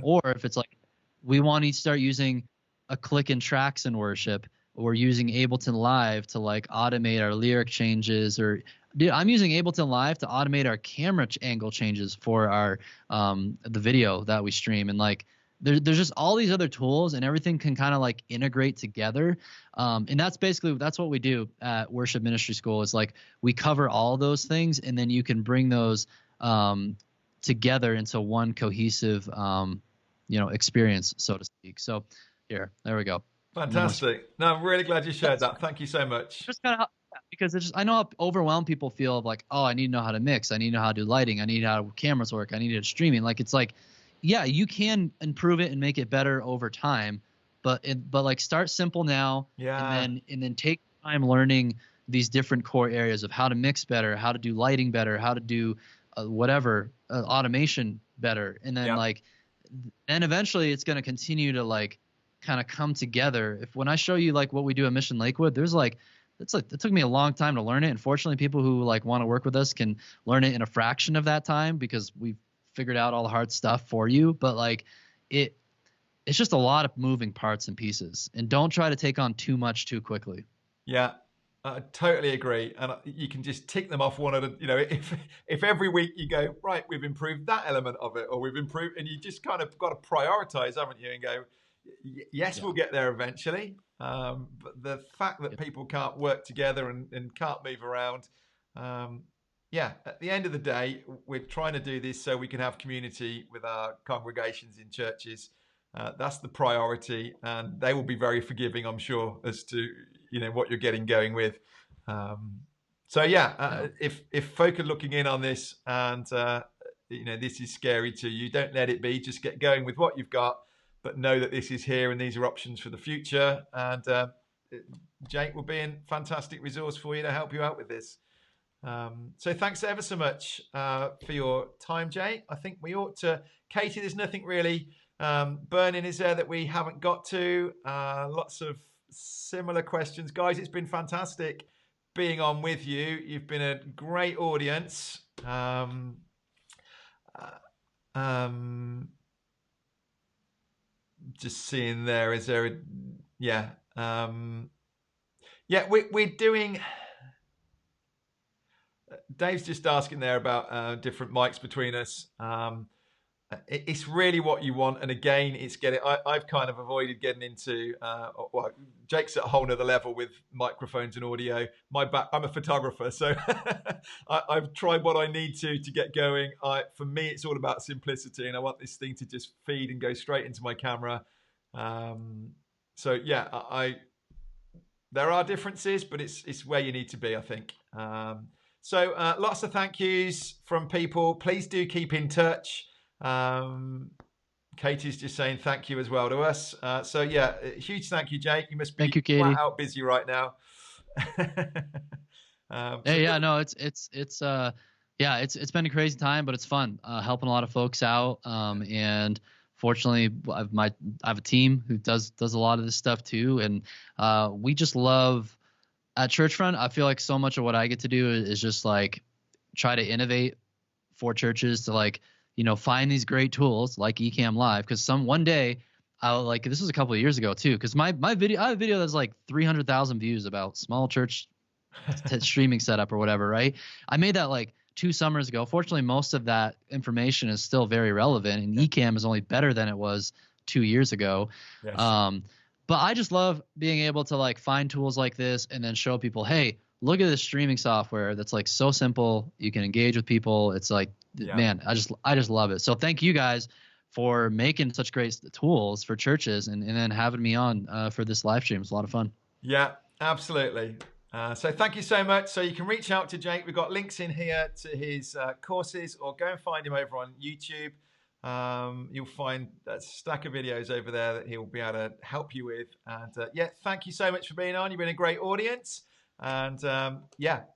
S2: Or if it's like we want to start using a click and tracks in worship, or using Ableton Live to like automate our lyric changes, or dude, I'm using Ableton Live to automate our camera angle changes for our the video that we stream. And like there's just all these other tools, and everything can kind of like integrate together. And that's what we do at Worship Ministry School, is like we cover all those things, and then you can bring those together into one cohesive experience, so to speak. So there we go.
S1: Fantastic. No, I'm really glad you shared that. Thank you so much.
S2: Just kind of because I know how overwhelmed people feel of like, oh, I need to know how to mix, I need to know how to do lighting, I need to know how cameras work, I need to streaming. Like it's like, yeah, you can improve it and make it better over time, but like start simple now, and then take time learning these different core areas of how to mix better, how to do lighting better, how to do automation better, and then then eventually it's going to continue to like kind of come together. When I show you like what we do at Mission Lakewood, it took me a long time to learn it. And fortunately, people who like want to work with us can learn it in a fraction of that time, because we've figured out all the hard stuff for you. But like it's just a lot of moving parts and pieces, and don't try to take on too much too quickly.
S1: Yeah, I totally agree. And you can just tick them off one at a, if every week you go, right, we've improved that element of it, or we've improved, and you just kind of got to prioritize, haven't you? And go, yes, we'll get there eventually. But the fact that people can't work together and can't move around, at the end of the day, we're trying to do this so we can have community with our congregations in churches. That's the priority, and they will be very forgiving, I'm sure, as to what you're getting going with. If folk are looking in on this and this is scary to you, don't let it be. Just get going with what you've got. But know that this is here, and these are options for the future. And Jake will be a fantastic resource for you to help you out with this. So thanks ever so much for your time, Jake. I think we ought to, Katie, there's nothing really burning, is there, that we haven't got to? Lots of similar questions. Guys, it's been fantastic being on with you. You've been a great audience. Just seeing there, is there we're doing, Dave's just asking there about different mics between us. It's really what you want, and again, it's I've kind of avoided getting into Jake's at a whole nother level with microphones and audio. I'm a photographer, so I've tried what I need to get going. For me, it's all about simplicity, and I want this thing to just feed and go straight into my camera. There are differences, but it's where you need to be, I think. So lots of thank yous from people. Please do keep in touch. Katie's just saying thank you as well to us. Huge thank you, Jake. You must be flat out busy right now.
S2: It's been a crazy time, but it's fun helping a lot of folks out. And fortunately, I have a team who does a lot of this stuff too, and we just love at Churchfront. I feel like so much of what I get to do is just like try to innovate for churches to like, find these great tools like Ecamm Live, because one day I'll like, this was a couple of years ago too, because I have a video that's like 300,000 views about small church streaming setup or whatever, right? I made that like 2 summers ago. Fortunately, most of that information is still very relevant, and Ecamm is only better than it was 2 years ago. Yes. But I just love being able to like find tools like this and then show people, hey, look at this streaming software that's like so simple. You can engage with people. It's like, man, I just love it. So thank you guys for making such great tools for churches, and then having me on for this live stream. It's a lot of fun.
S1: Yeah, absolutely. So thank you so much. So you can reach out to Jake. We've got links in here to his courses, or go and find him over on YouTube. You'll find a stack of videos over there that he'll be able to help you with. And thank you so much for being on. You've been a great audience. And I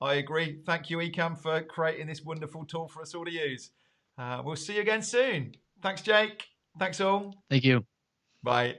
S1: agree. Thank you, Ecamm, for creating this wonderful tool for us all to use. We'll see you again soon. Thanks, Jake. Thanks all.
S2: Thank you.
S1: Bye.